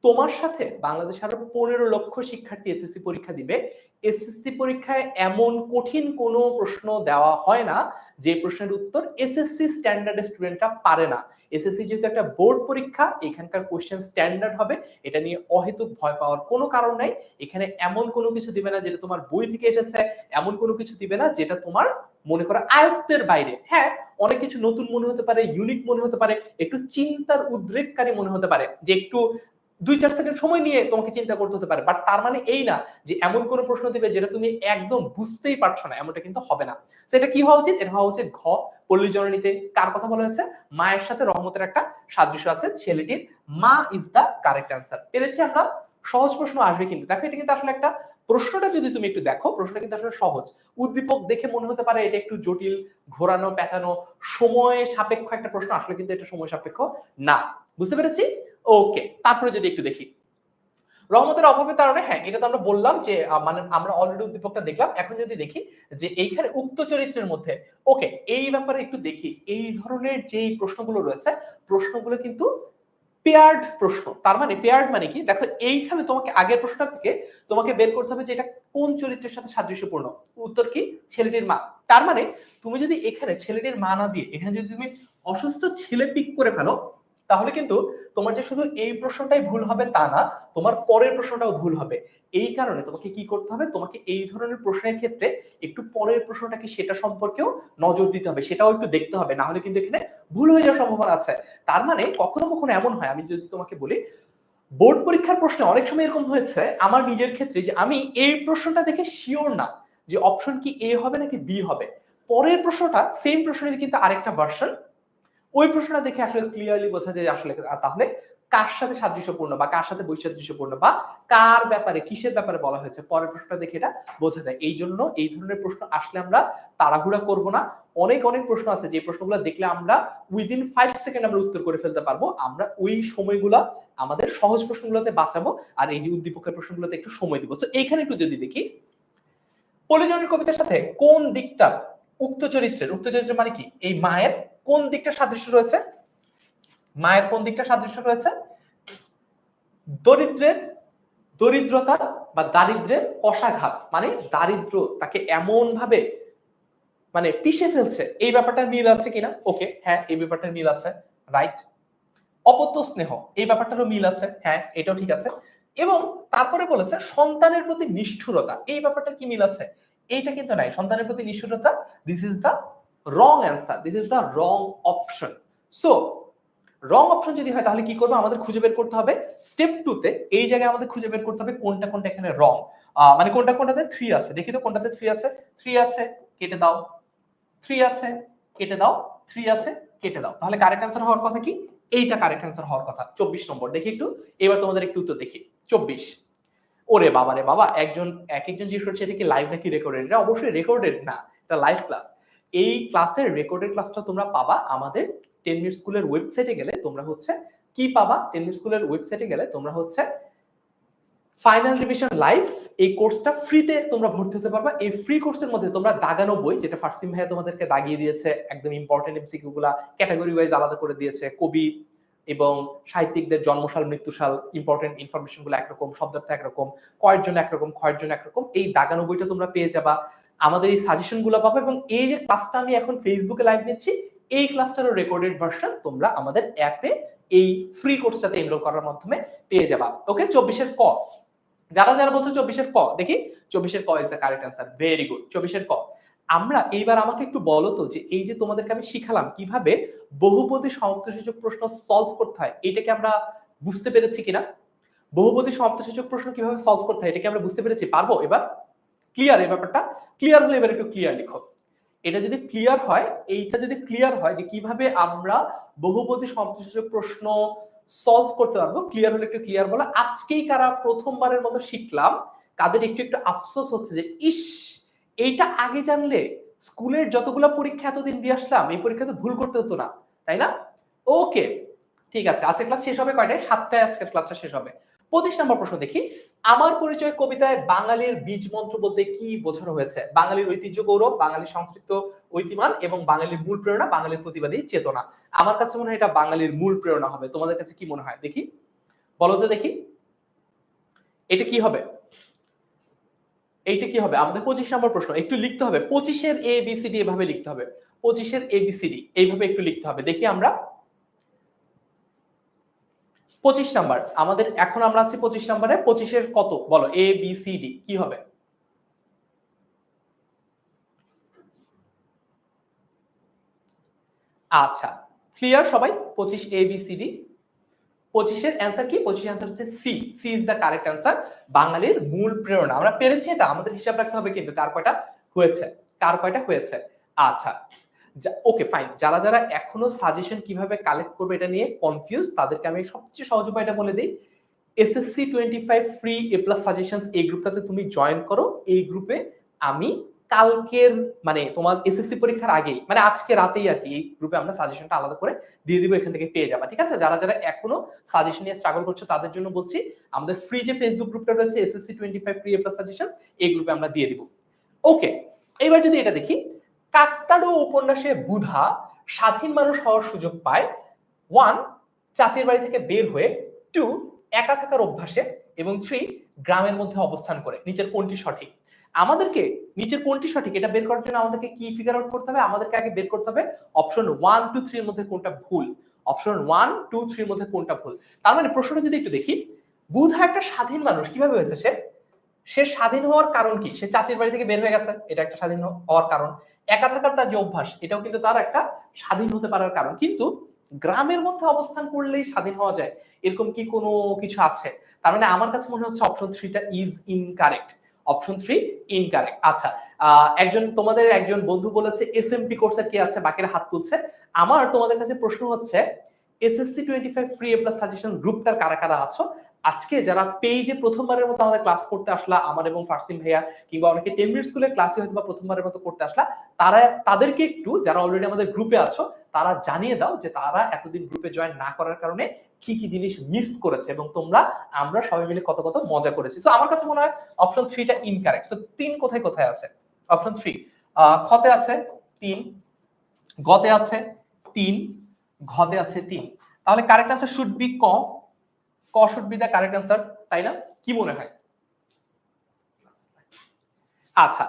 তোমার সাথে বাংলাদেশে আরো 15 লক্ষ শিক্ষার্থী এসএসসি পরীক্ষা দিবে। এসএসসি পরীক্ষায় এমন কঠিন কোনো প্রশ্ন দেওয়া হয় না যে প্রশ্নের উত্তর এসএসসি স্ট্যান্ডার্ডের স্টুডেন্টরা পারে না। এসএসসি যেহেতু একটা বোর্ড পরীক্ষা, এখানকার কোশ্চেন স্ট্যান্ডার্ড হবে, এটা নিয়ে অহেতুক ভয় পাওয়ার কোনো কারণ নাই। এখানে এমন কোনো কিছু দিবে না যেটা তোমার বই থেকে এসেছে, এমন কোনো কিছু দিবে না যেটা তোমার মনে করো আয়ত্তের বাইরে। হ্যাঁ, অনেক কিছু নতুন মনে হতে পারে, ইউনিক মনে হতে পারে, একটু চিন্তার উদ্রেককারী মনে হতে পারে, যে একটু 2-4 সেকেন্ড সময় নিয়ে তোমাকে চিন্তা করতে হতে পারে, বাট তার মানে এই না যে এমন কোনো প্রশ্ন দিবে যেটা তুমি একদম বুঝতেই পারছো না, এমনটা কিন্তু হবে না। সেটা কি হওয়া উচিত? এটা হওয়া উচিত ঘ, পল্লী জননীতে কার কথা বলা হয়েছে? মায়ের সাথে রহমতের একটা সাদৃশ্য আছে, ছেলেটির মা ইজ দা কারেক্ট অ্যান্সার। পেরেছি আমরা? সহজ প্রশ্ন আসবে কিন্তু। দেখো এটা কিন্তু আসলে একটা, প্রশ্নটা যদি তুমি একটু দেখো, প্রশ্নটা কিন্তু আসলে সহজ। উদ্দীপক দেখে মনে হতে পারে এটা একটু জটিল, ঘোরানো পেঁচানো, সময় সাপেক্ষ একটা প্রশ্ন, আসলে কিন্তু এটা সময় সাপেক্ষ না। বুঝতে পেরেছি? ওকে, তারপরে যদি একটু দেখি রহমতের অভাবের কারণে, হ্যাঁ এটা তো আমরা বললাম যে মানে আমরা অলরেডি উদ্দীপকটা দেখলাম। এখন যদি দেখি যে এইখানে উক্ত চরিত্রের মধ্যে, ওকে এই ব্যাপারে একটু দেখি, এই ধরনের যে প্রশ্নগুলো রয়েছে, প্রশ্নগুলো কিন্তু পেয়ার্ড প্রশ্ন। তার মানে পেয়ার্ড মানে কি? দেখো এইখানে তোমাকে আগের প্রশ্নটা থেকে তোমাকে বের করতে হবে যে এটা কোন চরিত্রের সাথে সাদৃশ্যপূর্ণ। উত্তর কি? ছেলেটির মা। তার মানে তুমি যদি এখানে ছেলেটির মা না দিয়ে এখানে যদি তুমি অসুস্থ ছেলে পিক করে ফেলো, তাহলে কিন্তু তোমার যে শুধু এই প্রশ্নটাই ভুল হবে তা না, তোমার পরের প্রশ্নটাও ভুল হবে। এই কারণে তোমাকে কি করতে হবে? তোমাকে এই ধরনের প্রশ্নের ক্ষেত্রে একটু পরের প্রশ্নটা কি সেটা সম্পর্কেও নজর দিতে হবে, সেটাও একটু দেখতে হবে, না হলে কিন্তু এখানে ভুল হয়ে যাওয়ার সম্ভাবনা আছে। তার মানে কখনো কখনো এমন হয়, আমি যদি তোমাকে বলি বোর্ড পরীক্ষার প্রশ্নে অনেক সময় এরকম হয়েছে আমার নিজের ক্ষেত্রে, যে আমি এই প্রশ্নটা দেখে শিওর না যে অপশন কি এ হবে নাকি বি হবে, পরের প্রশ্নটা সেম প্রশ্নের কিন্তু আরেকটা ভার্সন, ওই প্রশ্নটা দেখে আসলে ক্লিয়ারলি বোঝা যায় আসলে তাহলে কার সাথে সাদৃশ্যপূর্ণ বা কার সাথে বৈসাদৃশ্যপূর্ণ বা কার ব্যাপারে কিসের ব্যাপারে বলা হয়েছে, পরের প্রশ্নটা দেখে এটা বোঝা যায়। এই জন্য এই ধরনের প্রশ্ন আসলে আমরা তাড়াহুড়া করব না। অনেক অনেক প্রশ্ন আছে যে প্রশ্নগুলো দেখলে আমরা উইদিন 5 সেকেন্ড আমরা উত্তর করে ফেলতে পারবো, আমরা ওই সময়গুলা আমাদের সহজ প্রশ্নগুলোতে বাঁচাবো, আর এই যে উদ্দীপকের প্রশ্নগুলোতে একটু সময় দিব। তো এইখানে একটু যদি দেখি পল্লীজননীর কবিতার সাথে কোন দিকটা উক্ত চরিত্রের মানে কি এই মায়ের কোন দিকটা সাদৃশ্য রয়েছে? মায়ের কোন দিকটা সাদৃশ্য রয়েছে? দরিদ্রের দরিদ্রতা বা দারিদ্রের কষাঘাত, মানে দারিদ্র তাকে এমন ভাবে মানে পিষে ফেলছে, এই ব্যাপারটা মিল আছে কিনা? ওকে, হ্যাঁ এই ব্যাপারটা মিল আছে, রাইট। অপত্য স্নেহ, এই ব্যাপারটারও মিল আছে, হ্যাঁ এটাও ঠিক আছে। এবং তারপরে বলেছে সন্তানের প্রতি নিষ্ঠুরতা, এই ব্যাপারটা কি মিল আছে? এইটা কিন্তু নাই, সন্তানের প্রতি নিষ্ঠুরতা, this is the wrong answer, this is the wrong option. So wrong option যদি হয় তাহলে কি করবো? আমাদের খুঁজে বের করতে হবে স্টেপ 2 তে, এই জায়গায় আমাদের খুঁজে বের করতে হবে কোনটা কোনটা এখানে রং, মানে কোনটা কোনটাতে 3 আছে। দেখি তো কোনটাতে 3 আছে। 3 আছে, কেটে দাও। 3 আছে, কেটে দাও। 3 আছে, কেটে দাও। তাহলে কারেক্ট অ্যান্সার হওয়ার কথা কি? এইটা কারেক্ট অ্যান্সার হওয়ার কথা। 24 নম্বর দেখি একটু, এবার তোমাদের একটু উত্তর দেখি। 24। ওরে বাবা রে বাবা, একজন জিজ্ঞেস করছে এটা কি লাইভ নাকি রেকর্ডেড? এটা অবশ্যই রেকর্ডেড না, এটা লাইভ ক্লাস। এই ক্লাসের রেকর্ডেড ক্লাসটা তোমরা পাবা আমাদের 10 মিনিট স্কুলের ওয়েবসাইটে গেলে। তোমরা হচ্ছে কি পাবা? 10 মিনিট স্কুলের ওয়েবসাইটে গেলে তোমরা হচ্ছে ফাইনাল রিভিশন লাইভ, এই কোর্সটা ফ্রিতে তোমরা ভর্তি হতে পারবা। এই ফ্রি কোর্সের মধ্যে তোমরা দাগানো বই, যেটা ফারসিম ভাইয়া তোমাদেরকে দাগিয়ে দিয়েছে, একদম ইম্পর্টেন্ট এমসিকিউ গুলা ক্যাটাগরি ওয়াইজ আলাদা করে দিয়েছে, কবি এবং সাহিত্যিকদের জন্মসাল মৃত্যুসাল ইম্পর্টেন্ট ইনফরমেশন গুলো একরকম, শব্দার্থ একরকম, কয়ের জন্য একরকম, ক্ষয়ের জন্য একরকম, এই দাগানো বইটা তোমরা পেয়ে যাবা। আমাদের এই সাজেশন গুলো পাবে, এবং এই যে ক্লাসটা আমি এখন ফেসবুকে লাইভ নিচ্ছি, এই ক্লাসটারও রেকর্ডেড ভার্সন তোমরা আমাদের অ্যাপে এই ফ্রি কোর্সটাতে এনরোল করার মাধ্যমে পেয়ে যাবা। ওকে, 24 ক, যারা যারা বলছো 24 ক, দেখি 24 ক is the correct answer. Very good, 24 ক। আমরা এইবার আমাকে একটু বলো তো যে এই যে তোমাদেরকে আমি শিখালাম কিভাবে বহুপদী সমাপ্তসূচক প্রশ্ন সলভ করতে হয়, এটাকে আমরা বুঝতে পেরেছি কিনা? বহুপদী সমাপ্তসূচক প্রশ্ন কিভাবে সলভ করতে হয় এটাকে আমরা বুঝতে পেরেছি? পারবো এবার? ক্লিয়ার এই ব্যাপারটা? ক্লিয়ার হলে এবার একটু ক্লিয়ার লিখো। এটা যদি ক্লিয়ার হয়, এইটা যদি ক্লিয়ার হয় যে কিভাবে আমরা বহুপদী সমাপ্তসূচক প্রশ্ন সলভ করতে পারবো, ক্লিয়ার হলে একটু ক্লিয়ার বলো। আজকেই কারা প্রথমবারের মতো শিখলাম, কাদের একটু একটু আফসোস হচ্ছে যে ইস, এইটা আগে জানলে স্কুলের যতগুলো পরীক্ষা এতদিন দিয়ে আসলাম, এই পরীক্ষাতে ভুল করতে হতো না, তাই না? ওকে, ঠিক আছে। আজকের ক্লাস শেষ হবে কয়টায়? 7টায় আজকের ক্লাসটা শেষ হবে। 25 নম্বর প্রশ্ন দেখি। আমার পরিচয় কবিতায় বাঙালির বীজ মন্ত্র বলতে কি বোঝানো হয়েছে? বাঙালির ঐতিহ্য গৌরব, বাঙালির সংস্কৃত ঐতিমান এবং বাঙালির মূল প্রেরণা, বাঙালির প্রতিবাদী চেতনা। আমার কাছে মনে হয় এটা বাঙালির মূল প্রেরণা হবে। তোমাদের কাছে কি মনে হয় দেখি, বলো তো দেখি। এটা কি হবে? এইটা কি হবে? আমাদের 25 নম্বর প্রশ্ন। একটু লিখতে হবে 25 এর এ বি সি ডি এভাবে লিখতে হবে। 25 এর এ বি সি ডি এইভাবে একটু লিখতে হবে। দেখি আমরা 25 নাম্বার আমাদের এখন আমরা আছি 25 নম্বরে। 25 এর কত বলো? এ বি সি ডি কি হবে? আচ্ছা, ক্লিয়ার সবাই? 25 এ বি সি ডি। 25 এর অ্যান্সার কি? 25 এর অ্যান্সার হচ্ছে C. C is the correct answer. বাঙালির মূল প্রেরণা। আমরা পেরেছি এটা, আমাদের হিসাব রাখতে হবে কিন্তু কার কয়টা হয়েছে, কার কয়টা হয়েছে। আচ্ছা, ওকে ফাইন। যারা যারা এখনো সাজেশন কিভাবে কালেক্ট করবে এটা নিয়ে কনফিউজ, তাদেরকে আমি সবচেয়ে সহজ উপায়টা বলে দিই। SSC 25 free A plus suggestions এই গ্রুপটাতে তুমি জয়েন করো। এই গ্রুপে আমি কালকের মানে তোমার এসএসসি পরীক্ষার আগেই মানে আজকে রাতেই আর কি এই গ্রুপে আমরা সাজেশনটা আলাদা করে দিয়ে দিব, এখান থেকে পেয়ে যাবা। ঠিক আছে? যারা যারা এখনো সাজেশন নিয়ে স্ট্রাগল করছো তাদের জন্য বলছি, আমাদের ফ্রি যে ফেসবুক গ্রুপটা রয়েছে SSC 25 free A plus suggestions, এই গ্রুপে আমরা দিয়ে দিব। ওকে, এবার যদি এটা দেখি, কাকতাড়ুয়া উপন্যাসে বুধা স্বাধীন মানুষ হওয়ার সুযোগ পায়। 1 চাচির বাড়ি থেকে বের হয়ে, 2 একা থাকার অভ্যাসে, এবং 3 গ্রামের মধ্যে অবস্থান করে। নিচের কোনটি সঠিক? আমাদেরকে নিচের কোনটি সঠিক এটা বের করার জন্য আমাদেরকে কি ফিগার আউট করতে হবে? আমাদেরকে আগে বের করতে হবে অপশন 1 2 3 এর মধ্যে কোনটা ভুল। অপশন 1 2 3 এর মধ্যে কোনটা ভুল। তার মানে প্রশ্নটা যদি একটু দেখি, বুধা একটা স্বাধীন মানুষ কিভাবে হয়েছে? সে স্বাধীন হওয়ার কারণ কি? সে চাচির বাড়ি থেকে বের হয়ে গেছে, এটা একটা স্বাধীন হওয়ার কারণ। একা থাকার তার যে অভ্যাস, এটাও কিন্তু তার একটা স্বাধীন হতে পারার কারণ। কিন্তু গ্রামের মধ্যে অবস্থান করলেই স্বাধীন হওয়া যায় এরকম কি কোনো কিছু আছে? তার মানে আমার কাছে মনে হচ্ছে অপশন 3টা ইজ ইনকারেক্ট। Option 3 incorrect. আচ্ছা, একজন তোমাদের একজন বন্ধু বলেছে এসএমপি কোর্সের কি আছে, বাকিরা হাত তুলছে। আমার তোমাদের কাছে প্রশ্ন হচ্ছে SSC 25 free A plus suggestion গ্রুপটার কারা কারা আছো? আজকে যারা পেজে প্রথমবারের মতো আমাদের ক্লাস করতে আসলা, আমার এবং ফারসিন ভাইয়া কিংবা অনেকে 10 মিনিট স্কুলের ক্লাসে হয়তো বা প্রথমবারের মতো করতে আসলা, তাদেরকে একটু, যারা অলরেডি আমাদের গ্রুপে আছো তারা জানিয়ে দাও যে তারা এতদিন গ্রুপে জয়েন না করার কারণে কি কি জিনিস মিস করেছে এবং আমরা সবাই মিলে কত কত মজা করেছি। তো আমার কাছে মনে হয় অপশন 3টা ইনকারেক্ট। সো 3 কোথায় কোথায় আছে? অপশন 3 খতে আছে 3, গতে আছে 3, ঘতে আছে 3। তাহলে কারেক্ট আনসার শুড বি ক। ক should be the correct answer, তাই না? কি মনে হয়? আচ্ছা,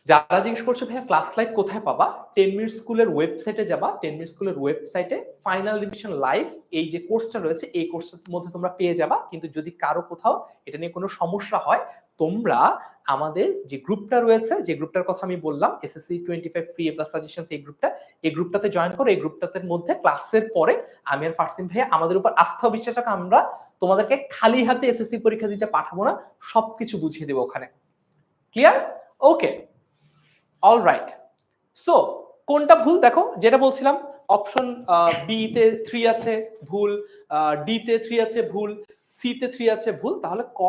যারা জিজ্ঞেস করছো ভাইয়া ক্লাস লাইভ কোথায় পাবা, 10 মিনিট স্কুলের ওয়েবসাইটে যাবা। 10 মিনিট স্কুলের ওয়েবসাইটে ফাইনাল রিভিশন লাইভ এই যে কোর্সটা রয়েছে এই কোর্সের মধ্যে তোমরা পেয়ে যাবা। কিন্তু যদি কারো কোথাও এটা নিয়ে কোনো সমস্যা হয়, তোমরা আমাদের যে গ্রুপটা রয়েছে, যে গ্রুপটার কথা আমি বললাম SSC 25 free A plus suggestions, এই গ্রুপটাতে জয়েন করো। এই গ্রুপটাতে মধ্যে ক্লাসের পরে আমি আর ফারসিন ভাইয়া আমাদের উপর আস্থা বিশ্বাস রাখো, আমরা তোমাদেরকে খালি হাতে এসএসসি পরীক্ষা দিতে পাঠাবো না, সবকিছু বুঝিয়ে দেবো ওখানে। ক্লিয়ার? ওকে, অলরাইট। সো কোনটা ভুল দেখো, যেটা বলছিলাম অপশন বি তে 3 আছে ভুল, ডি তে 3 আছে ভুল, সি তে 3 আছে ভুল। তাহলে ক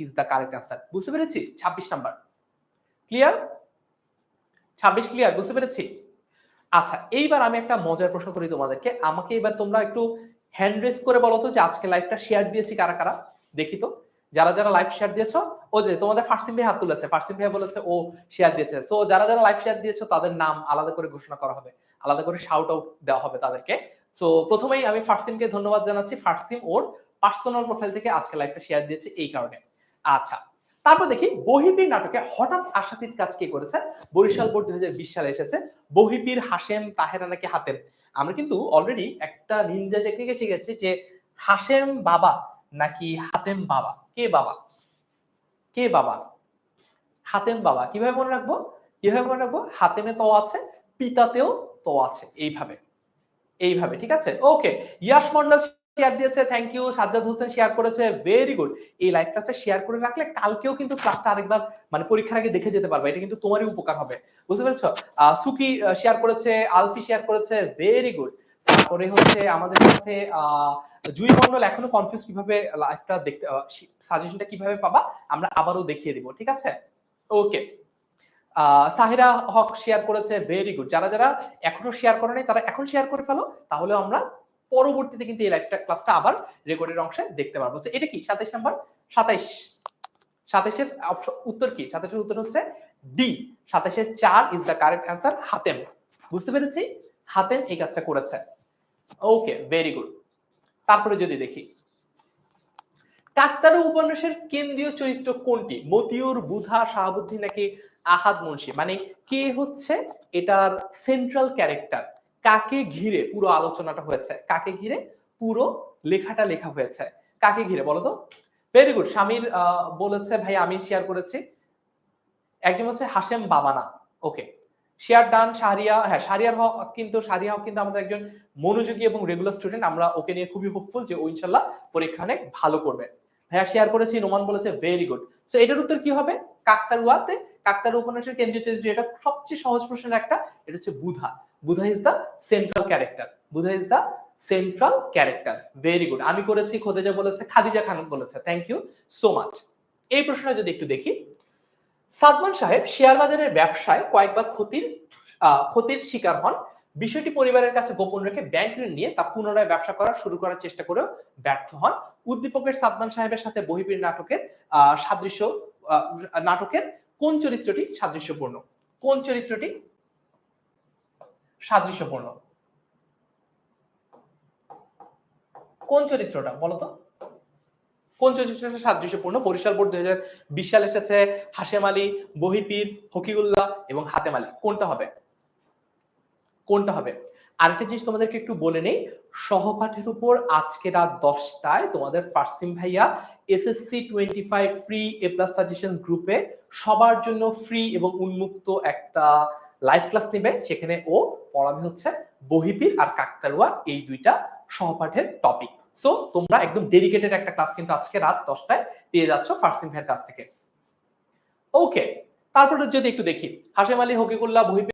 ইজ দ্য কারেক্ট অ্যান্সার। বুঝতে পেরেছি? 26 নাম্বার ক্লিয়ার? 26 ক্লিয়ার? বুঝতে পেরেছি? আচ্ছা, এইবার আমি একটা মজার প্রশ্ন করি তোমাদেরকে। আমাকে এবার তোমরা একটু হ্যান্ড রেজ করে বলো তো যে আজকে লাইভটা শেয়ার দিয়েছি কারা কারা, দেখি তো। যারা যারা লাইভ শেয়ার দিয়েছো, ও যে তোমাদের ফারসিন ভাই হাত তুলেছে, ফারসিন ভাই বলেছে ও শেয়ার দিয়েছে। সো যারা যারা লাইভ শেয়ার দিয়েছো তাদের নাম আলাদা করে ঘোষণা করা হবে, আলাদা করে শাউট আউট দেওয়া হবে তাদেরকে। সো প্রথমেই আমি ফারসিনকে ধন্যবাদ জানাচ্ছি। ফারসিন ওর পার্সোনাল প্রোফাইল থেকে আজকে লাইভটা শেয়ার দিয়েছে এই কারণে। আচ্ছা, তারপর দেখি বহিপীর নাটকে হঠাৎ আশাতীত কাজ কে করেছে? বরিশাল বোর্ড 2020 সালে এসেছে। বহিপীর হাশেম, তাহেরা নাকি হাতেম? আমরা কিন্তু অলরেডি একটা নিনজা টেকনিকে শিখেছি যে হাশেম বাবা নাকি হাতেম বাবা, কে বাবা, কে বাবা? হাতেম বাবা। কিভাবে মনে রাখবো? কিভাবে মনে রাখবো? হাতেমে তো আছে, পিতাতেও তো আছে, এইভাবে এইভাবে। ঠিক আছে? ওকে, ইয়াশ মন্ডল শেয়ার দিয়েছে, thank you. Sajjad Hossain share করেছে, ভেরি গুড। এই লাইভ ক্লাসটা শেয়ার করে রাখলে কালকেও কিন্তু ক্লাসটা আরেকবার মানে পরীক্ষার আগে দেখে যেতে পারবে, এটা কিন্তু তোমারই উপকার হবে। বুঝতে পেরেছো? সুকি শেয়ার করেছে, আলফি শেয়ার করেছে, ভেরি গুড। তারপরে হচ্ছে আমাদের সাথে জুই মন্ডল এখনো কনফিউজ কিভাবে লাইভটা দেখতে, সাজেশনটা কিভাবে পাবা আমরা আবারও দেখিয়ে দিব। ঠিক আছে? ওকে, সাহিরা হক শেয়ার করেছে, ভেরি গুড। যারা যারা এখনো শেয়ার করে নাই তারা এখন শেয়ার করে ফেলো, তাহলে আমরা পরবর্তীতে কিন্তু এই লাইভটা ক্লাসটা আবার রেকর্ডের অংশে দেখতে পারবো। এটা কি 27 নাম্বার? 27, 27 এর উত্তর কি? 27 এর উত্তর হচ্ছে ডি। 27 এর 4 is the correct answer, Hatem. বুঝতে পেরেছি? হাতেম এই কাজটা করেছে। Okay, very good. তারপরে যদি দেখি কাকতাড়ুয়া উপন্যাসের কেন্দ্রীয় চরিত্র কোনটি? মতিউর, বুধা, শাহাবুদ্দিন নাকি আহাদ মুন্সি? মানে কে হচ্ছে এটার সেন্ট্রাল ক্যারেক্টার? কাকে ঘিরে পুরো আলোচনাটা হয়েছে? কাকে ঘিরে পুরো লেখাটা লেখা হয়েছে? কাকে ঘিরে বলো তো? Very good. স্বামীর বলেছে ভাই, আমি শেয়ার করেছি। একজন হচ্ছে হাশেম বাবানা। ওকে, শেয়ার ডান। শাহরিয়া, হ্যাঁ শাহরিয়ার হক কিন্তু, শাহরিয়া হক কিন্তু আমাদের একজন মনোযোগী এবং রেগুলার স্টুডেন্ট। আমরা ওকে নিয়ে খুবই হোপফুল যে ও ইনশাআল্লাহ পরীক্ষা অনেক ভালো করবে। ভাইয়া শেয়ার করেছি। নোমান বলেছে ভেরি গুড। সো এটার উত্তর কি হবে? কাকতাড়ুয়াতে, কাকতাড়ুয়া উপন্যাসের কেন্দ্রীয় চরিত্র, এটা সবচেয়ে সহজ প্রশ্নের একটা, এটা হচ্ছে Buddha. Buddha is the central character. Buddha is the central character. Very good. আমি করেছি, খোদেজা বলেছে, খাদিজা খান বলেছে। Thank you so much. এই প্রশ্নটা যদি একটু দেখি, সাদমান সাহেব শেয়ার বাজারের ব্যবসায় কয়েকবার ক্ষতির শিকার হন। বিষয়টি পরিবারের কাছে গোপন রেখে ব্যাংক ঋণ নিয়ে তা পুনরায় ব্যবসা শুরু করার চেষ্টা করেও ব্যর্থ হন। উদ্দীপকের সাদমান সাহেবের সাথে বহিবীর নাটকের কোন চরিত্রটি সাদৃশ্যপূর্ণ? কোন চরিত্রটি সাদৃশ্যপূর্ণ? কোন চরিত্রটা বলতো? কোন চরিত্রটা সাদৃশ্যপূর্ণ? বরিশাল বোর্ড 2020 সালে এসেছে। হাশেম আলী, বহিপীর, হকিউল্লাহ এবং হাতেম আলী। কোনটা হবে? কোনটা হবে? আরেকটা জিনিস তোমাদেরকে একটু বলে নেই, সহপাঠের উপর আজকে রাত 10টায় তোমাদের ফারসিম ভাইয়া SSC 25 free A plus suggestions গ্রুপে সবার জন্য ফ্রি এবং উন্মুক্ত একটা লাইভ ক্লাস নেবে। সেখানে ও পড়াবে হচ্ছে বহিপীর আর কাকতাড়ুয়া, এই দুইটা সহপাঠের টপিক। সো তোমরা একদম ডেডিকেটেড একটা ক্লাস কিন্তু আজকে রাত 10টায় পেয়ে যাচ্ছ ফারসিম ভাইয়ের কাছ থেকে। ওকে, তারপরে যদি একটু দেখি, হাশেম আলী, হকিকুল্লাহ, বহিপীর